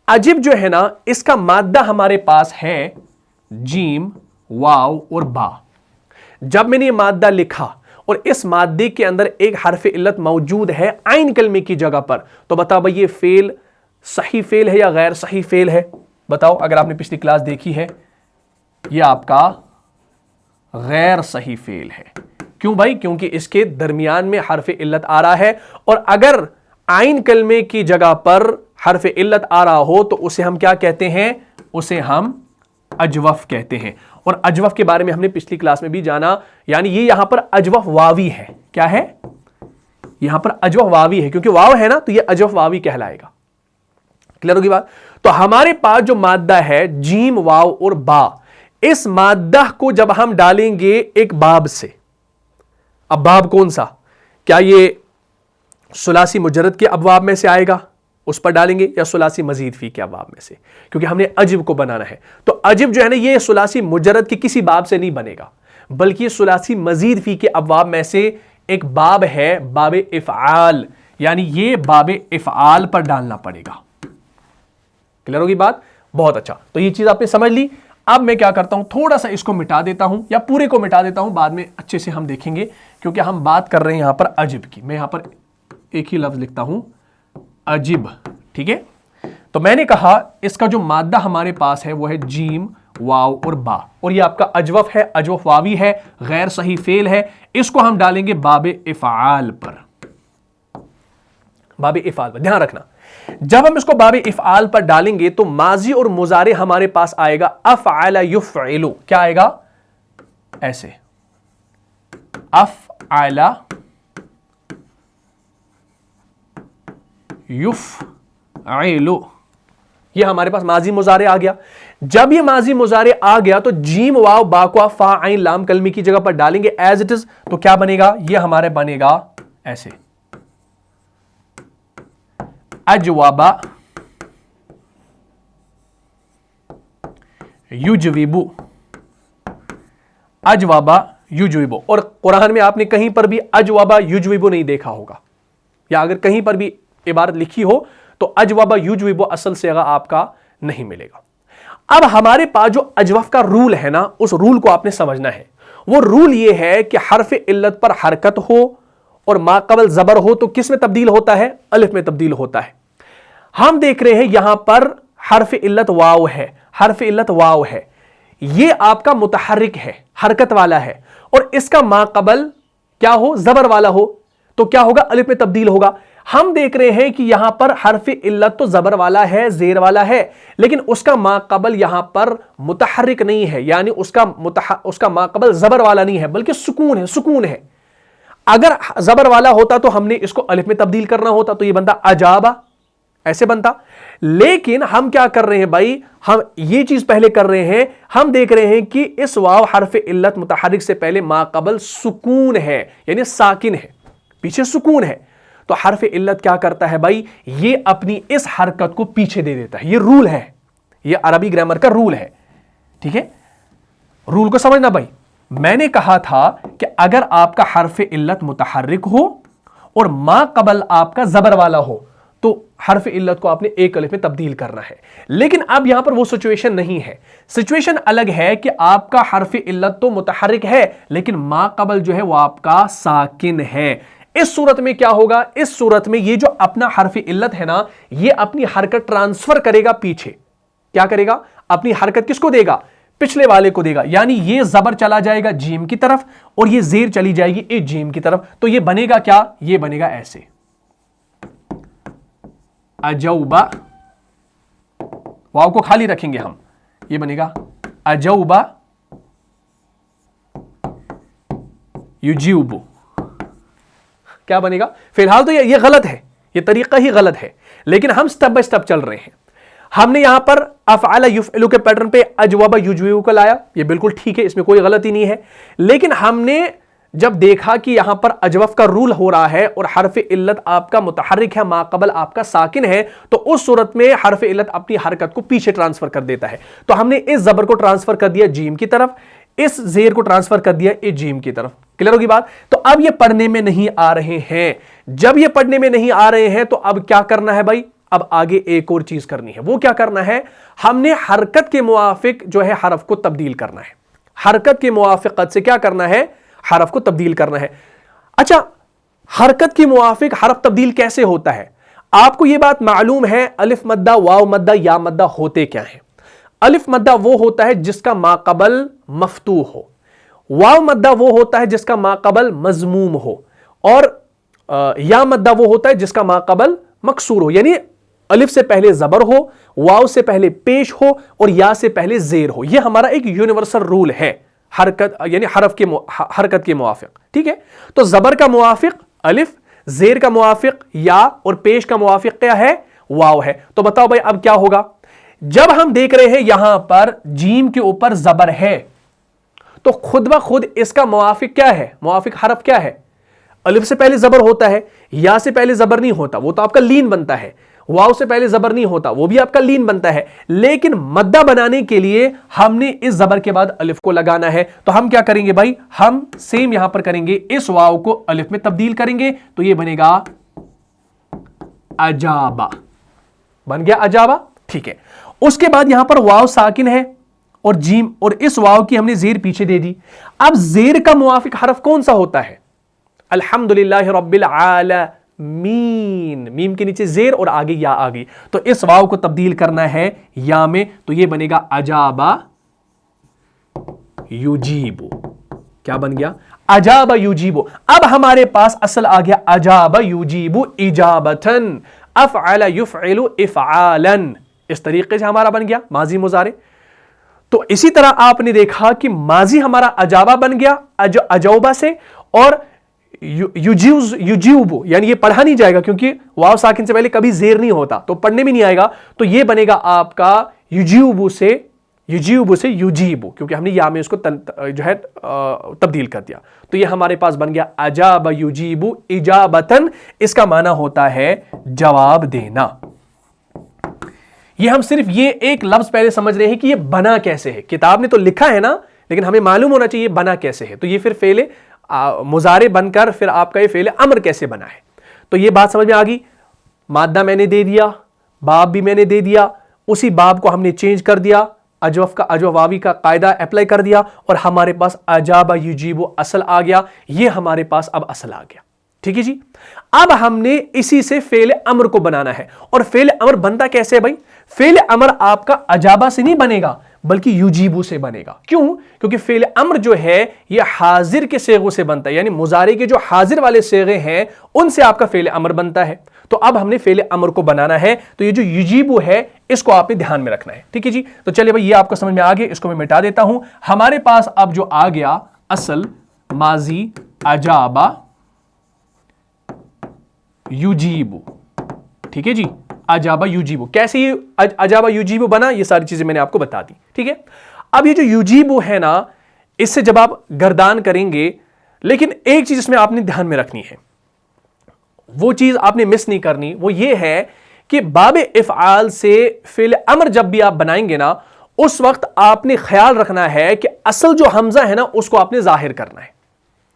اجب جو ہے نا, اس کا مادہ ہمارے پاس ہے جیم, واو اور با. جب میں نے یہ مادہ لکھا اور اس مادے کے اندر ایک حرف علت موجود ہے عین کلمے کی جگہ پر, تو بتاؤ بھائی یہ فعل صحیح فعل ہے یا غیر صحیح فعل ہے؟ بتاؤ. اگر آپ نے پچھلی کلاس دیکھی ہے, یہ آپ کا غیر صحیح فعل ہے. کیوں بھائی؟ کیونکہ اس کے درمیان میں حرف علت آ رہا ہے, اور اگر عین کلمے کی جگہ پر حرف علت آ رہا ہو تو اسے ہم کیا کہتے ہیں؟ اسے ہم اجوف کہتے ہیں. اور اجوف کے بارے میں ہم نے پچھلی کلاس میں بھی جانا, یعنی یہ یہاں پر اجوف واوی ہے. کیا ہے؟ یہاں پر اجوف واوی ہے, کیونکہ واو ہے نا تو یہ اجوف واوی کہلائے گا. کلیئر ہوگی بات؟ تو ہمارے پاس جو مادہ ہے جیم, واو اور با, اس مادہ کو جب ہم ڈالیں گے ایک باب سے, اب باب کون سا؟ کیا یہ ثلاثی مجرد کے ابواب میں سے آئے گا, اس پر ڈالیں گے, یا ثلاثی مزید فی کے ابواب میں سے؟ کیونکہ ہم نے اجب کو بنانا ہے. تو اجب جو ہے نا یہ ثلاثی مجرد کے کسی باب سے نہیں بنے گا, بلکہ ثلاثی مزید فی کے ابواب میں سے ایک باب ہے, باب افعال, یعنی یہ باب افعال پر ڈالنا پڑے گا. کلیئر ہوگی بات؟ بہت اچھا. تو یہ چیز آپ نے سمجھ لی. اب میں کیا کرتا ہوں, تھوڑا سا اس کو مٹا دیتا ہوں, یا پورے کو مٹا دیتا ہوں, بعد میں اچھے سے ہم دیکھیں گے, کیونکہ ہم بات کر رہے ہیں یہاں پر اجب کی. میں یہاں پر ایک ہی لفظ لکھتا ہوں, اجب. ٹھیک ہے, تو میں نے کہا اس کا جو مادہ ہمارے پاس ہے وہ ہے جیم, واو اور با, اور یہ آپ کا اجوف ہے, اجوف واوی ہے, غیر صحیح فعل ہے. اس کو ہم ڈالیں گے باب افعال پر. باب افعال پر دھیان رکھنا, جب ہم اس کو باب افعال پر ڈالیں گے تو ماضی اور مضارع ہمارے پاس آئے گا افعل یفعلو. کیا آئے گا؟ ایسے افعل یفعلو, یہ ہمارے پاس ماضی مضارع آ گیا. جب یہ ماضی مضارع آ گیا تو جیم, واو, با کو آپ فا عین لام کلمے کی جگہ پر ڈالیں گے ایز اٹ از, تو کیا بنے گا؟ یہ ہمارے بنے گا ایسے اجوابا یجوبو, اجوابا یجوبو. اور قرآن میں آپ نے کہیں پر بھی اجوابا یجوبو نہیں دیکھا ہوگا, یا اگر کہیں پر بھی عبارت لکھی ہو تو اجوابا یجوبو اصل صیغہ آپ کا نہیں ملے گا. اب ہمارے پاس جو اجوف کا رول ہے نا, اس رول کو آپ نے سمجھنا ہے. وہ رول یہ ہے کہ حرف علت پر حرکت ہو اور ما قبل زبر ہو تو کس میں تبدیل ہوتا ہے؟ الف میں تبدیل ہوتا ہے. ہم دیکھ رہے ہیں یہاں پر حرف علت واو ہے, حرف علت واو ہے, یہ آپ کا متحرک ہے, حرکت والا ہے, اور اس کا ما قبل کیا ہو؟ زبر والا ہو, تو کیا ہوگا؟ الف میں تبدیل ہوگا. ہم دیکھ رہے ہیں کہ یہاں پر حرف علت تو زبر والا ہے, زیر والا ہے, لیکن اس کا ما قبل یہاں پر متحرک نہیں ہے, یعنی اس کا ما قبل زبر والا نہیں ہے بلکہ سکون ہے, سکون ہے. اگر زبر والا ہوتا تو ہم نے اس کو الف میں تبدیل کرنا ہوتا، تو یہ بنتا اجابا، ایسے بنتا. لیکن ہم کیا کر رہے ہیں بھائی، ہم یہ چیز پہلے کر رہے ہیں، ہم دیکھ رہے ہیں کہ اس واو حرف علت متحرک سے پہلے ما قبل سکون ہے، یعنی ساکن ہے، پیچھے سکون ہے. تو حرف علت کیا کرتا ہے بھائی، یہ اپنی اس حرکت کو پیچھے دے دیتا ہے. یہ رول ہے، یہ عربی گرامر کا رول ہے. ٹھیک ہے، رول کو سمجھنا بھائی. میں نے کہا تھا کہ اگر آپ کا حرف علت متحرک ہو اور ما قبل آپ کا زبر والا ہو تو حرف علت کو آپ نے ایک الف میں تبدیل کرنا ہے. لیکن اب یہاں پر وہ سچویشن نہیں ہے. سچویشن الگ ہے کہ آپ کا حرف علت تو متحرک ہے لیکن ما قبل جو ہے وہ آپ کا ساکن ہے. اس صورت میں کیا ہوگا، اس صورت میں یہ جو اپنا حرف علت ہے نا، یہ اپنی حرکت ٹرانسفر کرے گا پیچھے. کیا کرے گا، اپنی حرکت کس کو دے گا، پچھلے والے کو دے گا. یعنی یہ زبر چلا جائے گا جیم کی طرف اور یہ زیر چلی جائے گی ایک جیم کی طرف. تو یہ بنے گا کیا، یہ بنے گا ایسے اجوبا، واو کو خالی رکھیں گے ہم، یہ بنے گا اجوبا یجیوبو. کیا بنے گا، فی الحال تو یہ غلط ہے، یہ طریقہ ہی غلط ہے، لیکن ہم سٹیپ بائی سٹیپ چل رہے ہیں. ہم نے یہاں پر افعل یفعلو کے پیٹرن پہ اجوبا یجوبو کو لایا، یہ بالکل ٹھیک ہے، اس میں کوئی غلطی نہیں ہے. لیکن ہم نے جب دیکھا کہ یہاں پر اجوف کا رول ہو رہا ہے اور حرف علت آپ کا متحرک ہے، ما قبل آپ کا ساکن ہے، تو اس صورت میں حرف علت اپنی حرکت کو پیچھے ٹرانسفر کر دیتا ہے. تو ہم نے اس زبر کو ٹرانسفر کر دیا جیم کی طرف، اس زیر کو ٹرانسفر کر دیا اس جیم کی طرف. کلیئر ہوگی بات. تو اب یہ پڑھنے میں نہیں آ رہے ہیں. جب یہ پڑھنے میں نہیں آ رہے ہیں تو اب کیا کرنا ہے بھائی، اب آگے ایک اور چیز کرنی ہے. وہ کیا کرنا ہے، ہم نے حرکت کے موافق جو ہے حرف کو تبدیل کرنا ہے. حرکت کے موافقت سے کیا کرنا ہے، حرف کو تبدیل کرنا ہے. اچھا، حرکت کے موافق حرف تبدیل کیسے ہوتا ہے؟ آپ کو یہ بات معلوم ہے الف مدہ، واو مدہ، یا مدہ ہوتے کیا ہیں؟ الف مدہ وہ ہوتا ہے جس کا ما قبل مفتوح ہو، واو مدہ وہ ہوتا ہے جس کا ما قبل مضموم ہو، اور یا مدہ وہ ہوتا ہے جس کا ما قبل مکسور ہو. یعنی الف سے پہلے زبر ہو، واو سے پہلے پیش ہو اور یا سے پہلے زیر ہو. یہ ہمارا ایک یونیورسل رول ہے حرکت، یعنی حرف کے حرکت کے موافق. ٹھیک ہے، تو زبر کا موافق الف، زیر کا موافق یا اور پیش کا موافق کیا ہے، واو ہے. تو بتاؤ بھائی اب کیا ہوگا. جب ہم دیکھ رہے ہیں یہاں پر جیم کے اوپر زبر ہے تو خود بخود اس کا موافق کیا ہے، موافق حرف کیا ہے، الف سے پہلے زبر ہوتا ہے، یا سے پہلے زبر نہیں ہوتا، وہ تو آپ کا لین بنتا ہے. واو سے پہلے زبر نہیں ہوتا، وہ بھی آپ کا لین بنتا ہے. لیکن مدہ بنانے کے لیے ہم نے اس زبر کے بعد الف کو لگانا ہے. تو ہم کیا کریں گے بھائی، ہم سیم یہاں پر کریں گے، اس واو کو الف میں تبدیل کریں گے تو یہ بنے گا اجابا. بن گیا اجابا. ٹھیک ہے، اس کے بعد یہاں پر واو ساکن ہے اور جیم، اور اس واو کی ہم نے زیر پیچھے دے دی. اب زیر کا موافق حرف کون سا ہوتا ہے، الحمدللہ رب العالمین. میم کے نیچے زیر اور آگے یا آ گئی، تو اس واو کو تبدیل کرنا ہے یا میں، تو یہ بنے گا اجابا یجیبو. کیا بن گیا، اجابا یجیبو. اب ہمارے پاس اصل آ گیا اجابا یجیبو اجابتن، افعل یفعل افعالا. اس طریقے سے ہمارا بن گیا ماضی مضارع. تو اسی طرح آپ نے دیکھا کہ ماضی ہمارا اجابا بن گیا اجوبا سے، اور یجیوبو یعنی یہ پڑھا نہیں جائے گا کیونکہ واو ساکن سے پہلے کبھی زیر نہیں ہوتا تو پڑھنے میں نہیں آئے گا. تو یہ بنے گا آپ کا یجیوبو سے یجیبو، کیونکہ ہم نے یا میں اس کو جو ہے تبدیل کر دیا. تو یہ ہمارے پاس بن گیا اجاب یجیبو اجابتن. اس کا معنی ہوتا ہے جواب دینا. یہ ہم صرف یہ ایک لفظ پہلے سمجھ رہے ہیں کہ یہ بنا کیسے ہے. کتاب نے تو لکھا ہے نا، لیکن ہمیں معلوم ہونا چاہیے بنا کیسے ہے. تو یہ پھر فعل مضارع بن کر پھر آپ کا یہ فعل امر کیسے بنا ہے. تو یہ بات سمجھ میں آ گئی. مادہ میں نے دے دیا، باب بھی میں نے دے دیا، اسی باب کو ہم نے چینج کر دیا، اجوف واوی کا قاعدہ اپلائی کر دیا اور ہمارے پاس اجابا یجیبو اصل آ گیا. یہ ہمارے پاس اب اصل آ گیا. ٹھیک ہے جی. اب ہم نے اسی سے فعل امر کو بنانا ہے. اور فعل امر بنتا کیسے ہے بھائی؟ فعل امر آپ کا اجابا سے نہیں بنے گا بلکہ یجیبو سے بنے گا. کیوں؟ کیونکہ فعل امر جو ہے یہ حاضر کے صیغوں سے بنتا ہے، یعنی مضارع کے جو حاضر والے صیغے ہیں ان سے آپ کا فعل امر بنتا ہے. تو اب ہم نے فعل امر کو بنانا ہے، تو یہ جو یجیبو ہے اس کو آپ نے دھیان میں رکھنا ہے. ٹھیک ہے جی. تو چلیے بھائی یہ آپ کو سمجھ میں آ گیا، اس کو میں مٹا دیتا ہوں. ہمارے پاس اب جو آ گیا اصل ماضی اجابا युजीबु, ठीक है जी, अजाबा युजीबु। कैसे ये अजाबा युजीबु बना, ये सारी चीजें मैंने आपको बता दी, ठीक है। अब ये जो युजीबु है ना, इससे जब आप गर्दान करेंगे, लेकिन एक चीज इसमें आपने ध्यान में रखनी है, वो चीज आपने मिस नहीं करनी, वो ये है कि बाबे इफ़आल से फ़िल अमर जब भी आप बनाएंगे ना, उस वक्त आपने ख्याल रखना है कि असल जो हमजा है ना उसको आपने जाहिर करना है।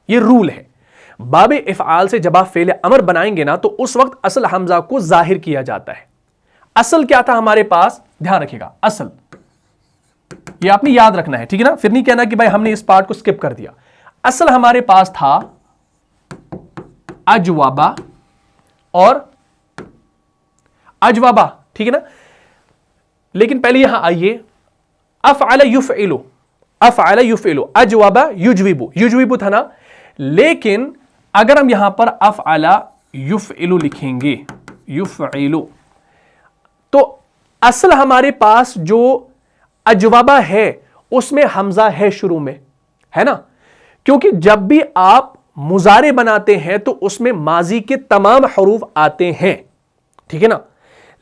ये रूल है, बाबे इफ़आल से जब आप फ़िल अमर बनाएंगे ना तो उस वक्त असल हमजा को जाहिर किया जाता है। असल क्या था हमारे पास, ध्यान रखिएगा, असल ये आपने याद रखना है, ठीक है ना। फिर नहीं कहना कि भाई हमने इस पार्ट को स्किप कर दिया। असल हमारे पास था अजवाबा और अजवाबा, ठीक है ना। लेकिन पहले यहां आइए, अफ़अल युफ़इलु, अफ़अल युफ़इलु, अजवाबा युजविबु, युजविबु था ना। लेकिन अगर हम यहां पर अफ़अल युफ़इलु लिखेंगे, युफ़इलु, तो असल हमारे पास जो अजवाबा है उसमें हमजा है शुरू में, है ना। क्योंकि जब भी आप मुजारे बनाते हैं तो उसमें माजी के तमाम हरूफ आते हैं, ठीक है ना।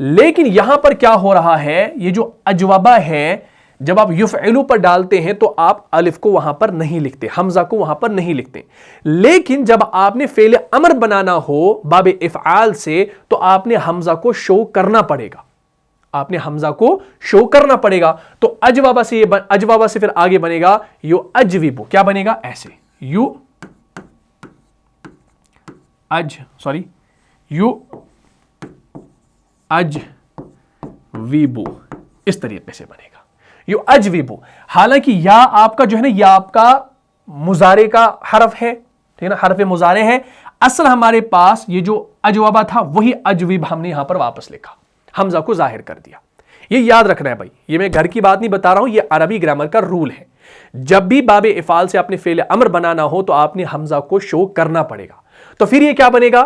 लेकिन यहां पर क्या हो रहा है, ये जो अजवाबा है जब आप युफ़इलु पर डालते हैं तो आप अलिफ को वहां पर नहीं लिखते, हमजा को वहां पर नहीं लिखते। लेकिन जब आपने फ़ेल अमर बनाना हो बाबे इफ़आल से तो आपने हमजा को शो करना पड़ेगा, आपने हमजा को शो करना पड़ेगा। तो अजवाबा से अजवाबा से फिर आगे बनेगा यू अजविबु, क्या बनेगा, ऐसे यू अजविबु, इस तरीके से बनेगा यू अजविबु। हालांकि या आपका जो है ना, या आपका मुजारे का हरफ है, ठीक है ना, हरफ मुजारे है। असल हमारे पास ये जो अजवाबा था वही अजविब हमने यहां पर वापस लिखा, हमजा को जाहिर कर दिया। ये याद रखना है भाई, ये मैं घर की बात नहीं बता रहा हूं, ये अरबी ग्रामर का रूल है। जब भी बाबे इफ़ाल से आपने फ़ेल अमर बनाना हो तो आपने हमजा को शो करना पड़ेगा। तो फिर ये क्या बनेगा,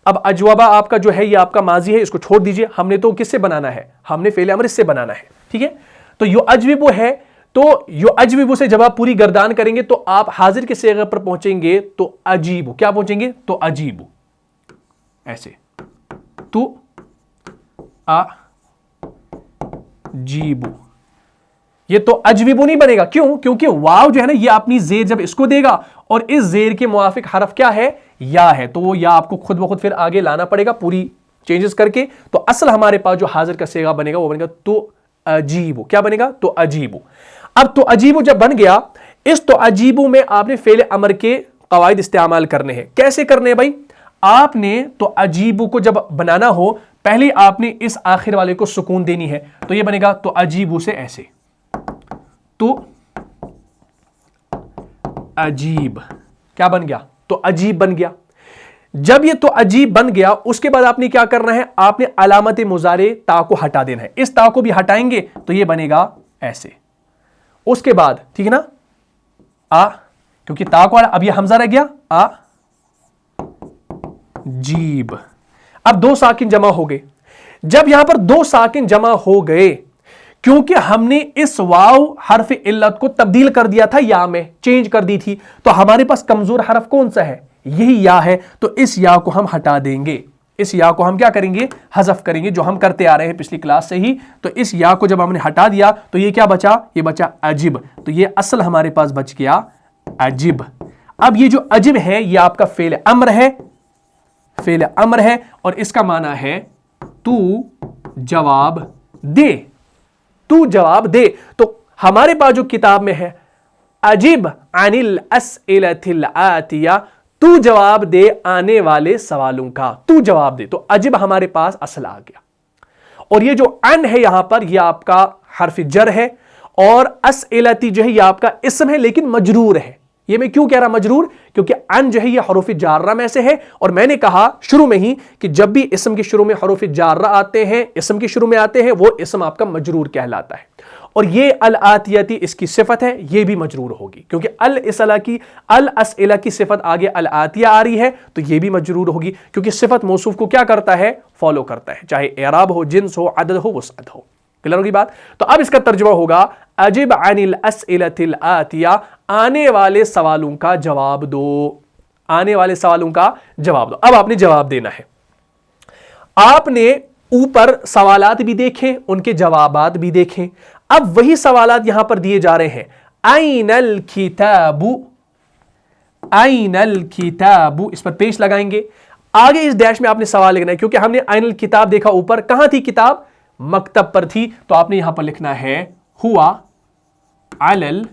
अब अजवाबा आपका जो है ये आपका माजी है, इसको छोड़ दीजिए, हमने तो किससे बनाना है, हमने फ़ेल अमर इससे बनाना है, ठीक है। तो यो अजविबु है, तो यो अजविबु से जब आप पूरी गर्दान करेंगे तो आप हाजिर के सेगा पर पहुंचेंगे तो अजीबु, क्या पहुंचेंगे, तो अजीबु, ऐसे तो अजीबु। ये तो अजविबु नहीं बनेगा, क्यों, क्योंकि वाव जो है ना ये अपनी जेर जब इसको देगा और इस जेर के मुआफिक हरफ क्या है, या है, तो वो या आपको खुद ब खुद फिर आगे लाना पड़ेगा पूरी चेंजेस करके। तो असल हमारे पास जो हाजिर का सेगा बनेगा वो बनेगा तो अजीबु, क्या बनेगा, तो अजीबु। अब तो अजीबु जब बन गया, इस तो अजीबु में आपने फेल अमर के कवायद इस्तेमाल करने हैं। कैसे करने हैं भाई, आपने तो अजीबु को जब बनाना हो पहले आपने इस आखिर वाले को सुकून देनी है, तो ये बनेगा तो अजीबु से ऐसे, तो अजीब, क्या बन गया, तो अजीब बन गया। जब ये तो अजीब बन गया उसके बाद आपने क्या करना है, आपने अलामत मुजारे ता को हटा देना है। इस ता को भी हटाएंगे तो ये बनेगा ऐसे। उसके बाद ठीक है ना, आ, क्योंकि ता को अब ये हमजा रह गया, आ जीब। अब दो साकिन जमा हो गए। जब यहां पर दो साकिन जमा हो गए, क्योंकि हमने इस वाव हरफ इल्लत को तब्दील कर दिया था, या में चेंज कर दी थी, तो हमारे पास कमजोर हरफ कौन सा है, यही या है। तो इस या को हम हटा देंगे, इस या को हम क्या करेंगे, हज़फ करेंगे, जो हम करते आ रहे हैं पिछली क्लास से ही। तो इस या को जब हमने हटा दिया तो ये क्या बचा, ये बचा अजिब। तो ये असल हमारे पास बच गया अजिब। अब ये जो अजिब है ये आपका फेल अम्र है, फेल अम्र है, और इसका माना है तू जवाब दे, तू जवाब दे। तो हमारे पास जो किताब में है अजिब अनिल अस्इलतिल आतिया, तू जवाब दे आने वाले सवालों का, तू जवाब दे। तो अजिब हमारे पास असल आ गया। और ये जो अन है यहां पर, यह आपका हर्फ जर है, और अस्इलती जो है यह आपका इस्म है लेकिन मजरूर है। ये मैं क्यों कह रहा मजरूर, क्योंकि अन जो है ये हरूफ जार्रा में से है। और मैंने कहा शुरू में ही कि जब भी इस्म के शुरू में हरूफ जार्रा आते हैं, इस्म के शुरू में आते हैं, वो इस्म आपका मजरूर कहलाता है। और ये अल आतियती इसकी सिफत है, ये भी मजरूर होगी, क्योंकि अल इसला की, अल अस्इला की सिफत आगे अल आतिया आ रही है, तो ये भी मजरूर होगी, क्योंकि सिफत मौसूफ को क्या करता है, फॉलो करता है, चाहे एराब हो, जिन्स हो, अदद हो, वसअत हो। क्लियर होगी बात। तो अब इसका तर्जुमा होगा अजिब अनिल अस्इलतिल आतिया, आने वाले सवालों का जवाब दो, आने वाले सवालों का जवाब दो। अब आपने जवाब देना है। आपने ऊपर सवालात भी देखे, उनके जवाबात भी देखें। अब वही सवालात यहां पर दिए जा रहे हैं, आइनल किताबु, आइनल किताबु, इस पर पेश लगाएंगे। आगे इस डैश में आपने सवाल लिखना है, क्योंकि हमने आइनल किताब देखा ऊपर, कहां थी किताब? मकतब पर थी, तो आपने यहां पर लिखना है हुआ अलल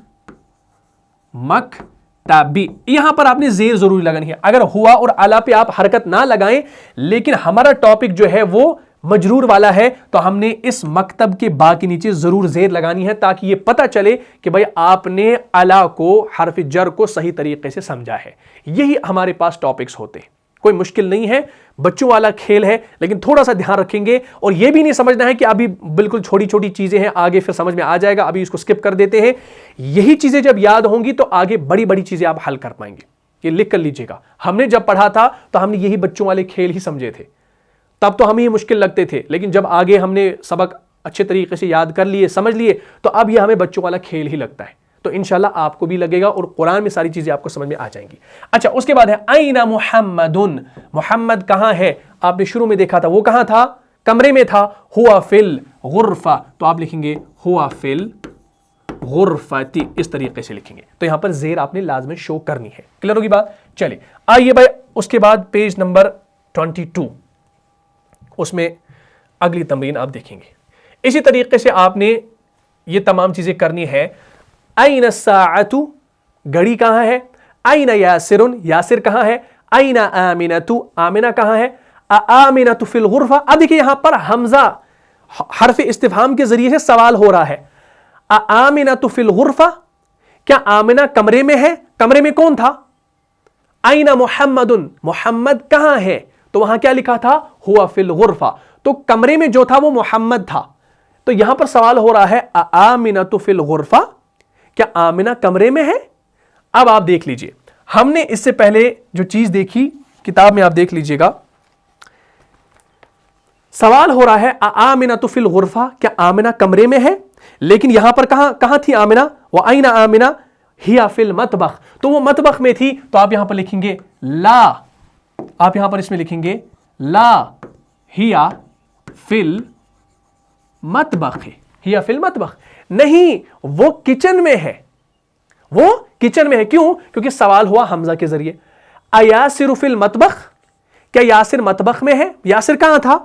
मकतबी। यहां पर आपने जेर जरूर लगानी है। अगर हुआ और अला पे आप हरकत ना लगाएं, लेकिन हमारा टॉपिक जो है वो मजरूर वाला है, तो हमने इस मकतब के बा के नीचे जरूर जेर लगानी है, ताकि ये पता चले कि भाई आपने अला को, हरफ जर को सही तरीके से समझा है। यही हमारे पास टॉपिक्स होते हैं, कोई मुश्किल नहीं है, बच्चों वाला खेल है, लेकिन थोड़ा सा ध्यान रखेंगे। और यह भी नहीं समझना है कि अभी बिल्कुल छोटी छोटी चीजें हैं, आगे फिर समझ में आ जाएगा, अभी इसको स्किप कर देते हैं। यही चीजें जब याद होंगी तो आगे बड़ी बड़ी चीजें आप हल कर पाएंगे। ये लिख कर लीजिएगा, हमने जब पढ़ा था तो हमने यही बच्चों वाले खेल ही समझे थे, तब तो हमें ये मुश्किल लगते थे, लेकिन जब आगे हमने सबक अच्छे तरीके से याद कर लिए, समझ लिए, तो अब ये हमें बच्चों वाला खेल ही लगता है। तो इंशाल्लाह आपको भी लगेगा और कुरान में सारी चीजें आपको समझ में आ जाएंगी। अच्छा, उसके बाद है आइना मुहम्मदुन, मुहम्मद कहां है? आपने शुरू में देखा था, वो कहां था? कमरे में था। हुआ फिल गुरफा, तो आप लिखेंगे हुआ फिल गुरफती, इस तरीके से लिखेंगे। तो यहां पर जेर आपने लाजमी शो करनी है। क्लियर होगी बात? चलिए आइए भाई, उसके बाद पेज नंबर 22, उसमें अगली तमरीन आप देखेंगे। इसी तरीके से आपने ये तमाम चीजें करनी है। आइना साअतु, घड़ी कहां है? आइना यासिरुन, यासिर कहां है? आइना आमिनतु, आमिना कहां है? आमिनतु फिल गुरफा। अब देखिए यहां पर हमजा हरफ इस्तिफहाम के जरिए से सवाल हो रहा है, आमिनतु फिल गुरफा, क्या आमिना कमरे में है? कमरे में कौन था? आइना मुहम्मदुन, मुहम्मद कहां है? तो वहां क्या लिखा था? हुआ फिल गुरफा, तो कमरे में जो था वो मुहम्मद था। तो यहां पर सवाल हो रहा है आमिनतु फिल गुरफा, क्या आमिना कमरे में है? अब आप देख लीजिए, हमने इससे पहले जो चीज देखी किताब में, आप देख लीजिएगा, सवाल हो रहा है आमिनतु फिल गुरफा, क्या आमिना कमरे में है? लेकिन यहां पर कहां थी आमिना? व आइना आमिना हिया फिल मतबख, तो वो मतबख में थी। तो आप यहां पर लिखेंगे ला, आप यहां पर इसमें लिखेंगे ला हिया फिल मतबख, हिया फिल मतबख, नहीं वो किचन में है, वो किचन में है। क्यों? क्योंकि सवाल हुआ हमजा के जरिए। अयासिरु फिल मतबख, क्या यासिर मतबख में है? यासिर कहां था?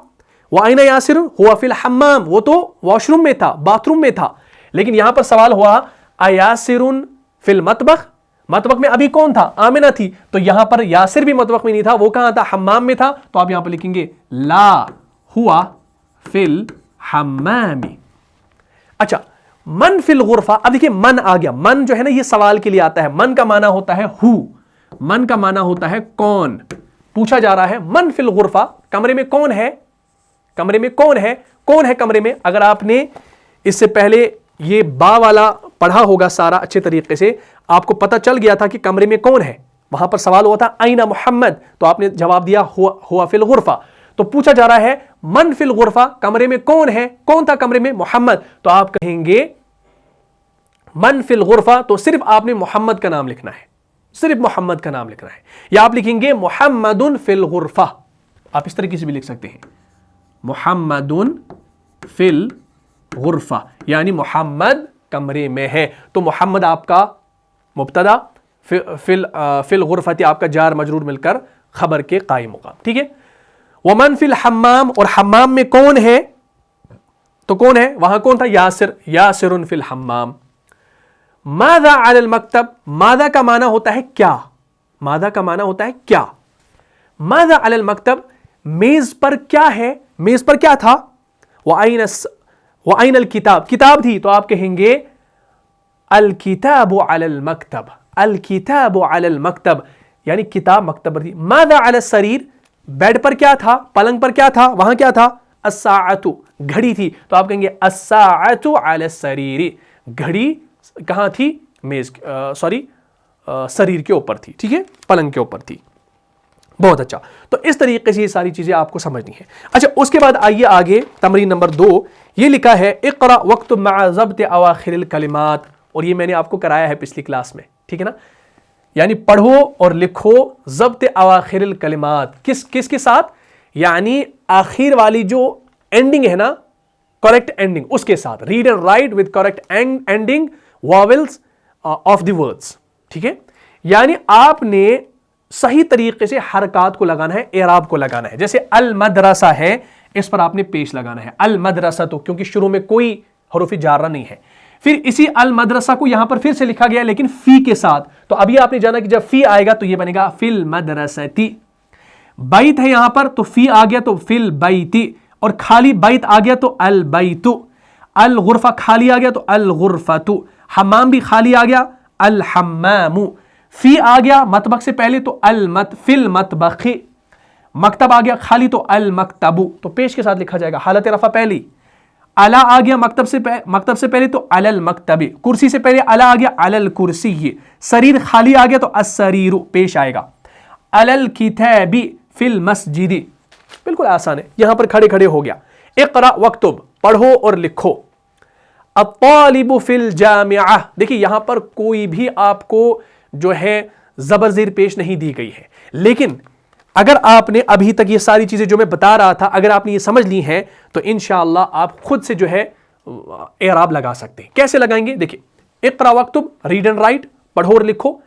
वो आइना यासिर हुआ फिल हम्माम, वो तो वॉशरूम में था, बाथरूम में था। लेकिन यहां पर सवाल हुआ अयासिरुन फिल मतबख, मतबख में अभी कौन था? आमिना थी। तो यहां पर यासिर भी मतबख में नहीं था, वो कहां था? हम्माम में था। तो आप यहां पर लिखेंगे ला हुआ फिल हम्मामी। अच्छा, मन फिल गुरफा, अब देखिए मन आ गया। मन जो है ना, ये सवाल के लिए आता है। मन का माना होता है हु, मन का माना होता है कौन। पूछा जा रहा है मन फिल गुरफा, कमरे में कौन है? कमरे में कौन है? कौन है कमरे में? अगर आपने इससे पहले ये बा वाला पढ़ा होगा सारा अच्छे तरीके से, आपको पता चल गया था कि कमरे में कौन है। वहां पर सवाल हुआ था आइना मुहम्मद, तो आपने जवाब दिया हुआ फिल गुरफा। तो पूछा जा रहा है मन फिल गुरफा, कमरे में कौन है? कौन था कमरे में? मोहम्मद। तो आप कहेंगे मन फिल गुरफा, तो सिर्फ आपने मोहम्मद का नाम लिखना है, सिर्फ मोहम्मद का नाम लिखना है। या आप लिखेंगे मुहम्मदुन फिल गुरफा, आप इस तरीके से भी लिख सकते हैं, मुहम्मदुन फिल गुरफा, यानी मोहम्मद कमरे में है। तो मोहम्मद आपका मुब्तदा, फिल गुरफती आपका जार मजरूर मिलकर खबर के कायम मुकाम। ठीक है। वमन फिल हम्माम, और हम्माम में कौन है? तो कौन है वहां? कौन था? यासिर, यासिरुन फिल हम्माम। मादा अलल मकतब, मादा का माना होता है क्या, मादा का माना होता है क्या। मादा अलल मकतब, मेज पर क्या है? मेज पर क्या था? वआइनल किताब, किताब थी। तो आप कहेंगे अल किताबु अलल मकतब, अल किताबु अलल मकतब, यानी किताब मकतब पर थी। मादा अलल सरीर, बेड पर क्या था? पलंग पर क्या था? वहां क्या था? अस्साअतु, घड़ी थी। तो आप कहेंगे अस्साअतु अलल सरीरी, घड़ी कहां थी? मेज, शरीर के ऊपर थी। ठीक है, पलंग के ऊपर थी। बहुत अच्छा। तो इस तरीके से ये सारी चीजें आपको समझनी है। अच्छा, उसके बाद आइए आगे, तमरीन नंबर 2, ये लिखा है इक़रा वक्तुब मअ ज़ब्त अवाखिरिल कलिमात, और ये मैंने आपको कराया है पिछली क्लास में। ठीक है ना, यानी पढ़ो और लिखो ज़ब्त अवाखिरिल कलिमात, किसके साथ? यानी आखिर वाली जो एंडिंग है ना, करेक्ट एंडिंग, उसके साथ read and right with correct ending vowels of the words, ठीक है। यानी आपने सही तरीके से हरकात को लगाना है, एराब को लगाना है। जैसे अल मदरसा है, इस पर आपने पेश लगाना है अल मदरसा, तो क्योंकि शुरू में कोई हरूफी जारा नहीं है। फिर इसी अल मदरसा को यहां पर फिर से लिखा गया लेकिन फी के साथ, तो अभी आपने जाना कि जब फी आएगा तो यह बनेगा फिल मदरसती। बैत है यहां पर, तो फी आ गया तो फिल बैती, और खाली बैत आ गया तो अल बैतु, अल गुरफा खाली आ गया तो अल गुरफतु, हम्माम भी खाली आ गया अल हम्मामु, फी आ गया मतबख से पहले तो अल मत फिल मतबखी, मकतब आ गया खाली तो अल मकतबु, तो पेश के साथ लिखा जाएगा। हालत रफा पहली, अला आ गया मकतब से पहले तो अलल मकतबी, कुर्सी से पहले अला आ गया अलल कुर्सी, सरीर खाली आ गया तो अस्सरीरु पेश आएगा, अलल किताबी फिल मस्जिदी। बिल्कुल आसान है, यहां पर खड़े खड़े हो गया। इक़रा वक्तुब, पढ़ो और लिखो। अत्तालिबु फिल जामिआ, देखिए यहां पर कोई भी आपको जो है जबर ज़ेर पेश नहीं दी गई है, लेकिन अगर आपने अभी तक ये सारी चीजें जो मैं बता रहा था अगर आपने ये समझ ली हैं तो इंशाअल्लाह आप खुद से जो है एराब लगा सकते हैं। कैसे लगाएंगे, देखिए इक़रा वक्तुब, रीड एंड राइट, पढ़ो और लिखो।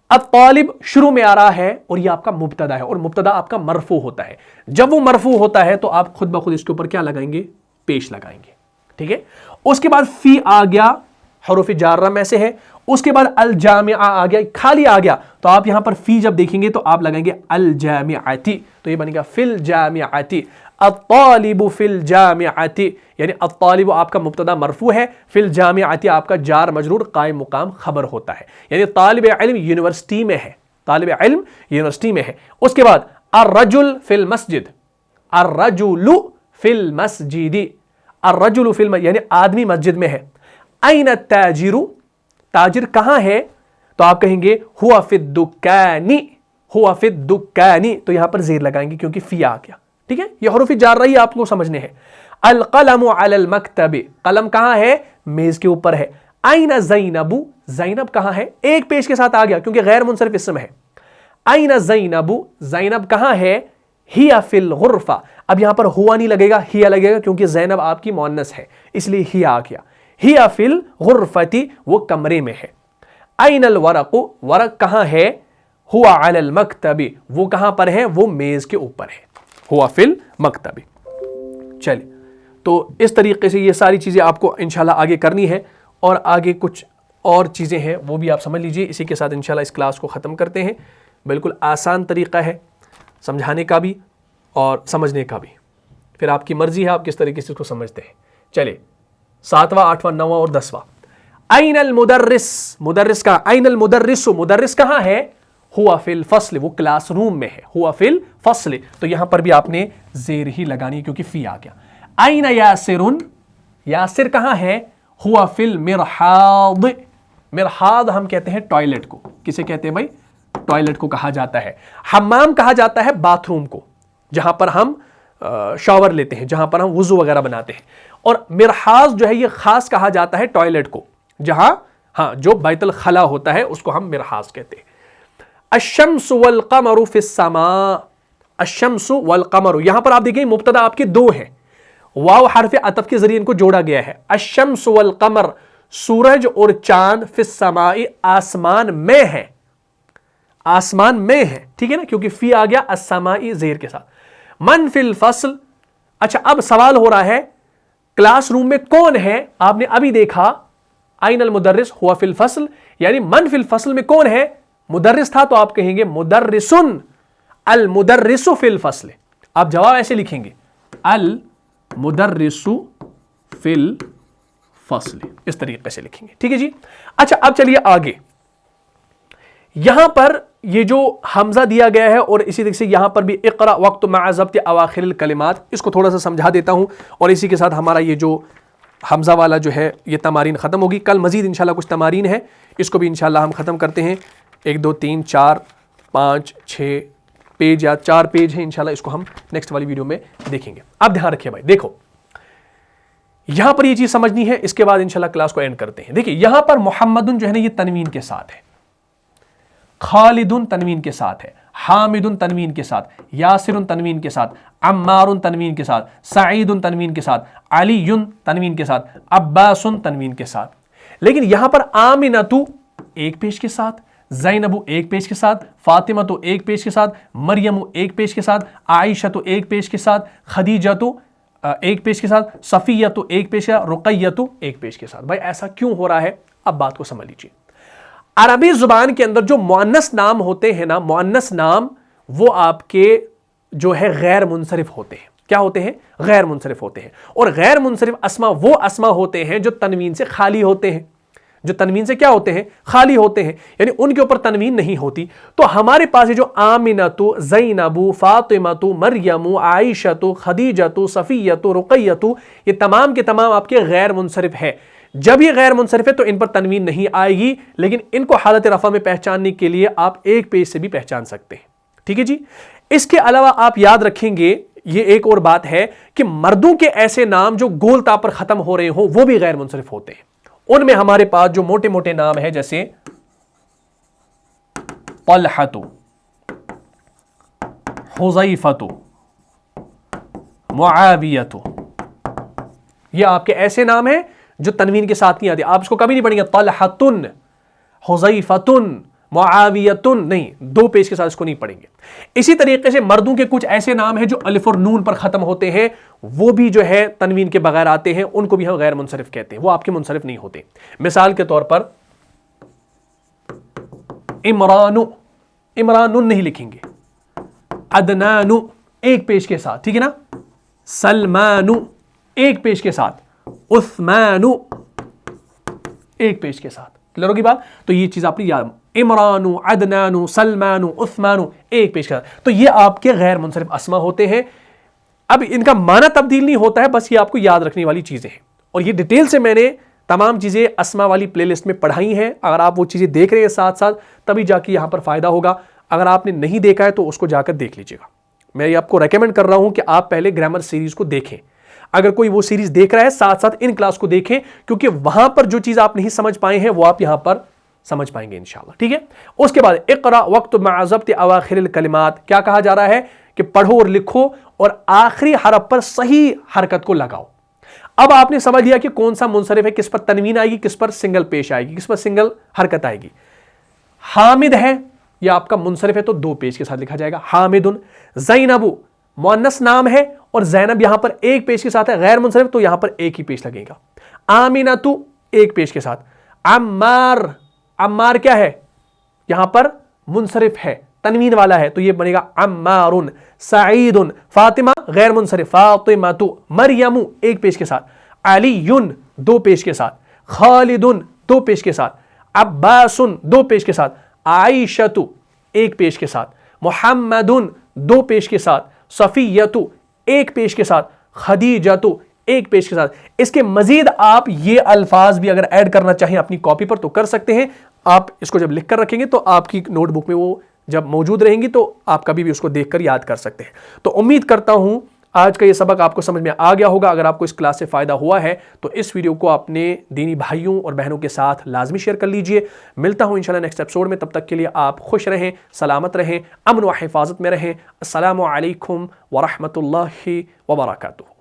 अब तालिब शुरू में आ रहा है और ये आपका मुब्तदा है, और मुब्तदा आपका मरफू होता है। जब वो मरफू होता है तो आप खुद ब खुद इसके ऊपर क्या लगाएंगे, पेश लगाएंगे, ठीक है। उसके बाद फी आ गया, हरूफ जारा में से है। उसके बाद अल जामिआ आ गया, खाली आ गया, तो आप यहां पर फी जब देखेंगे तो आप लगाएंगे अल जामिआती, तो ये बनेगा फिल जामिआती। अत्तालिबु फिल जामिआती, यानी अत्तालिबु आपका मुब्तदा मरफू है, फिल जामिआती आपका जार मजरूर कायम मुकाम खबर होता है, यानी तालिब इल्म यूनिवर्सिटी में है, तालिब इल्म यूनिवर्सिटी में है। उसके बाद अर्रजुल फिल मस्जिद, अर्रजुलु फिल मस्जिदी, अर्रजुलु फिल यानी आदमी मस्जिद में है। ऐन ताजिरु, ताजिर कहां है, तो आप कहेंगे हुआ फिद दुकानी, हुआ फिद दुकानी, तो यहां पर जेर लगाएंगे क्योंकि फी आ गया, ठीक है। ये हरूफ जार रही आपको समझने हैं। अल कलमु अलल मकतबी, कलम कहां है, मेज के ऊपर है। ऐन ज़ैनबु, ज़ैनब कहां है, एक पेश के साथ आ गया क्योंकि गैर मुनसरिफ इसम है। ऐन ज़ैनबु, ज़ैनब कहां है, हिया फिल गुरफा, अब यहां पर हुआ नहीं लगेगा, हिया लगेगा क्योंकि ज़ैनब आपकी मुअन्नस है इसलिए हिया आ गया। हिया फिल गुरफती, वो कमरे में है। ऐनल वरक़ु, वरक़ कहां है, हुआ अलल मकतबी, वो कहां पर है, वो मेज के ऊपर है, हुआ फिल मकतबी। चलिए, तो इस तरीके से ये सारी चीजें आपको इंशाल्लाह आगे करनी है, और आगे कुछ और चीजें हैं वो भी आप समझ लीजिए। इसी के साथ इंशाल्लाह इस क्लास को ख़त्म करते हैं। बिल्कुल आसान तरीका है समझाने का भी और समझने का भी, फिर आपकी मर्जी है आप किस तरीके से इसको समझते हैं। चलिए, 7वां, 8वां, 9वां और 10वां। ऐनल मुदर्रिस, मुदर्रिस का ऐनल मुदर्रिसु, मुदर्रिस कहां है, हुआ फिल फस्ल, वो क्लासरूम में है, हुआ फिल फस्ल, तो यहां पर भी आपने जेर ही लगानी क्योंकि फी आ गया। ऐन यासिरुन, यासिर कहां है, हुआ फिल मिरहाद, मिरहाद हम कहते हैं टॉयलेट को, किसे कहते हैं भाई, टॉयलेट को कहा जाता है। हम्माम कहा जाता है बाथरूम को, जहां पर हम शावर लेते हैं, जहां पर हम वुजू वगैरह बनाते हैं। और मिरहाज जो है ये खास कहा जाता है टॉयलेट को, जहां जो बैतुल खला होता है उसको हम मिरहाज कहते हैं। अश्शम्सु वल क़मरु फिस समा, अश्शम्सु वल क़मरु, यहां पर आप देखिए मुब्तदा आपके दो हैं, वाव हरफ अतफ के जरिए इनको जोड़ा गया है। अश्शम्सु वल क़मर, सूरज और चांद, फिस समाई आसमान में है, आसमान में है, ठीक है ना, क्योंकि फी आ गया अस्समाई जेर के साथ। मन फिल फसल, अच्छा अब सवाल हो रहा है क्लासरूम में कौन है, आपने अभी देखा ऐनल मुदर्रिस हुआ फिल फसल, यानी मन फिल फसल में कौन है, मुदर्रिस था, तो आप कहेंगे मुदर्रिसुन, अल मुदर्रिसु फिल फसल। आप जवाब ऐसे लिखेंगे अल मुदर्रिसु फिल फसल, इस तरीके से लिखेंगे, ठीक है जी। अच्छा अब चलिए आगे, यहां पर ये जो हमजा दिया गया है और इसी तरीके से यहां पर भी इक़रा वक्त मअ ज़ब्त अवाखिरिल कलिमात, इसको थोड़ा सा समझा देता हूं और इसी के साथ हमारा ये जो हमजा वाला जो है ये तमारीन ख़त्म होगी। कल मजीद इंशाल्लाह कुछ तमारीन है, इसको भी इंशाल्लाह हम ख़त्म करते हैं। 1 2 3 4 5 6 पेज या 4 पेज है, इंशाल्लाह इसको हम नेक्स्ट वाली वीडियो में देखेंगे। अब ध्यान रखिए भाई, देखो यहां पर ये चीज समझनी है, इसके बाद इंशाल्लाह क्लास को एंड करते हैं। देखिए यहां पर मोहम्मदुन जो है ना ये तनवीन के साथ है, خالدن تنوین کے ساتھ ہے، حامدن تنوین کے ساتھ، یاسرن تنوین کے ساتھ، عمارن تنوین کے ساتھ، سعیدن تنوین کے ساتھ، علیٌ تنوین کے ساتھ، عباسن تنوین کے ساتھ۔ لیکن یہاں پر آمنتو ایک پیش کے ساتھ، زینب ایک پیش کے ساتھ، فاطمہ تو ایک پیش کے ساتھ، مریم ایک پیش کے ساتھ، عائشہ تو ایک پیش کے ساتھ، خدیجہ تو ایک پیش کے ساتھ، صفیہ تو ایک پیش کے ساتھ، رقیہ تو ایک پیش کے ساتھ۔ بھائی ایسا کیوں ہو رہا ہے؟ اب بات کو سمجھ لیجیے۔ عربی زبان کے اندر جو مؤنث نام ہوتے ہیں نا، مؤنث نام وہ آپ کے جو ہے غیر منصرف ہوتے ہیں۔ کیا ہوتے ہیں؟ غیر منصرف ہوتے ہیں۔ اور غیر منصرف اسما وہ اسما ہوتے ہیں جو تنوین سے خالی ہوتے ہیں، جو تنوین سے کیا ہوتے ہیں؟ خالی ہوتے ہیں، یعنی ان کے اوپر تنوین نہیں ہوتی۔ تو ہمارے پاس جو آمنۃ، زینب، فاطمۃ، مریم، عائشۃ، خدیجۃ، صفیۃ، رقیۃ، یہ تمام کے تمام آپ کے غیر منصرف ہے۔ جب یہ غیر منصرف ہے تو ان پر تنوین نہیں آئے گی، لیکن ان کو حالت رفع میں پہچاننے کے لیے آپ ایک پیش سے بھی پہچان سکتے ہیں۔ ٹھیک ہے جی۔ اس کے علاوہ آپ یاد رکھیں گے، یہ ایک اور بات ہے کہ مردوں کے ایسے نام جو گول تا پر ختم ہو رہے ہوں وہ بھی غیر منصرف ہوتے ہیں۔ ان میں ہمارے پاس جو موٹے موٹے نام ہیں جیسے طلحۃ، حذیفۃ، معاویۃ، یہ آپ کے ایسے نام ہیں جو تنوین کے ساتھ نہیں آتے۔ آپ اس کو کبھی نہیں پڑھیں گے طلحۃن، حذیفۃن، معاویۃن، نہیں، دو پیش کے ساتھ اس کو نہیں پڑھیں گے۔ اسی طریقے سے مردوں کے کچھ ایسے نام ہیں جو الف اور نون پر ختم ہوتے ہیں، وہ بھی جو ہے تنوین کے بغیر آتے ہیں، ان کو بھی ہم غیر منصرف کہتے ہیں، وہ آپ کے منصرف نہیں ہوتے۔ مثال کے طور پر عمران، عمران نہیں لکھیں گے، عدنان ایک پیش کے ساتھ، ٹھیک ہے نا، سلمان ایک پیش کے ساتھ، عثمان ایک پیش کے ساتھ۔ کلیئر ہوگی بات؟ تو یہ چیز آپ نے یاد، عمران، عدنان، سلمان، عثمان ایک پیش کے ساتھ، تو یہ آپ کے غیر منصرف اسما ہوتے ہیں۔ اب ان کا معنی تبدیل نہیں ہوتا ہے، بس یہ آپ کو یاد رکھنے والی چیزیں ہیں، اور یہ ڈیٹیل سے میں نے تمام چیزیں اسما والی پلے لسٹ میں پڑھائی ہیں۔ اگر آپ وہ چیزیں دیکھ رہے ہیں ساتھ ساتھ تبھی جا کے یہاں پر فائدہ ہوگا، اگر آپ نے نہیں دیکھا ہے تو اس کو جا کر دیکھ لیجیے گا۔ میں یہ آپ کو ریکمینڈ کر رہا ہوں کہ آپ پہلے گرامر سیریز کو دیکھیں، اگر کوئی وہ سیریز دیکھ رہا ہے ساتھ ساتھ ان کلاس کو دیکھیں، کیونکہ وہاں پر جو چیز آپ نہیں سمجھ پائے ہیں وہ آپ یہاں پر سمجھ پائیں گے انشاءاللہ۔ ٹھیک ہے، اس کے بعد اقرا وقت مع ضبط اواخر الکلمات، کیا کہا جا رہا ہے کہ پڑھو اور لکھو اور آخری حرف پر صحیح حرکت کو لگاؤ۔ اب آپ نے سمجھ لیا کہ کون سا منصرف ہے، کس پر تنوین آئے گی، کس پر سنگل پیش آئے گی، کس پر سنگل حرکت آئے گی۔ حامد ہے، یہ آپ کا منصرف ہے تو دو پیش کے ساتھ لکھا جائے گا، حامدن۔ زینب مؤنث نام ہے اور زینب یہاں پر ایک پیش کے ساتھ ہے، غیر منصرف تو یہاں پر ایک ہی پیش لگے گا۔ آمنۃ ایک پیش کے ساتھ۔ عمار، عمار کیا ہے؟ یہاں پر منصرف ہے، تنوین والا ہے تو یہ بنے گا عمارن۔ سعید، فاطمہ غیر منصرف، فاطمۃ۔ مریم ایک پیش کے ساتھ، علی دو پیش کے ساتھ، خالد دو پیش کے ساتھ، عباس دو پیش کے ساتھ، عائشۃ ایک پیش کے ساتھ، محمد دو پیش کے ساتھ، صفیۃ ایک پیش کے ساتھ، خدیجۃ ایک پیش کے ساتھ۔ اس کے مزید آپ یہ الفاظ بھی اگر ایڈ کرنا چاہیں اپنی کاپی پر تو کر سکتے ہیں، آپ اس کو جب لکھ کر رکھیں گے تو آپ کی نوٹ بک میں وہ جب موجود رہیں گی تو آپ کبھی بھی اس کو دیکھ کر یاد کر سکتے ہیں۔ تو امید کرتا ہوں آج کا یہ سبق آپ کو سمجھ میں آ گیا ہوگا۔ اگر آپ کو اس کلاس سے فائدہ ہوا ہے تو اس ویڈیو کو اپنے دینی بھائیوں اور بہنوں کے ساتھ لازمی شیئر کر لیجئے۔ ملتا ہوں انشاءاللہ نیکسٹ ایپیسوڈ میں، تب تک کے لیے آپ خوش رہیں، سلامت رہیں، امن و حفاظت میں رہیں۔ السلام علیکم ورحمۃ اللہ وبرکاتہ۔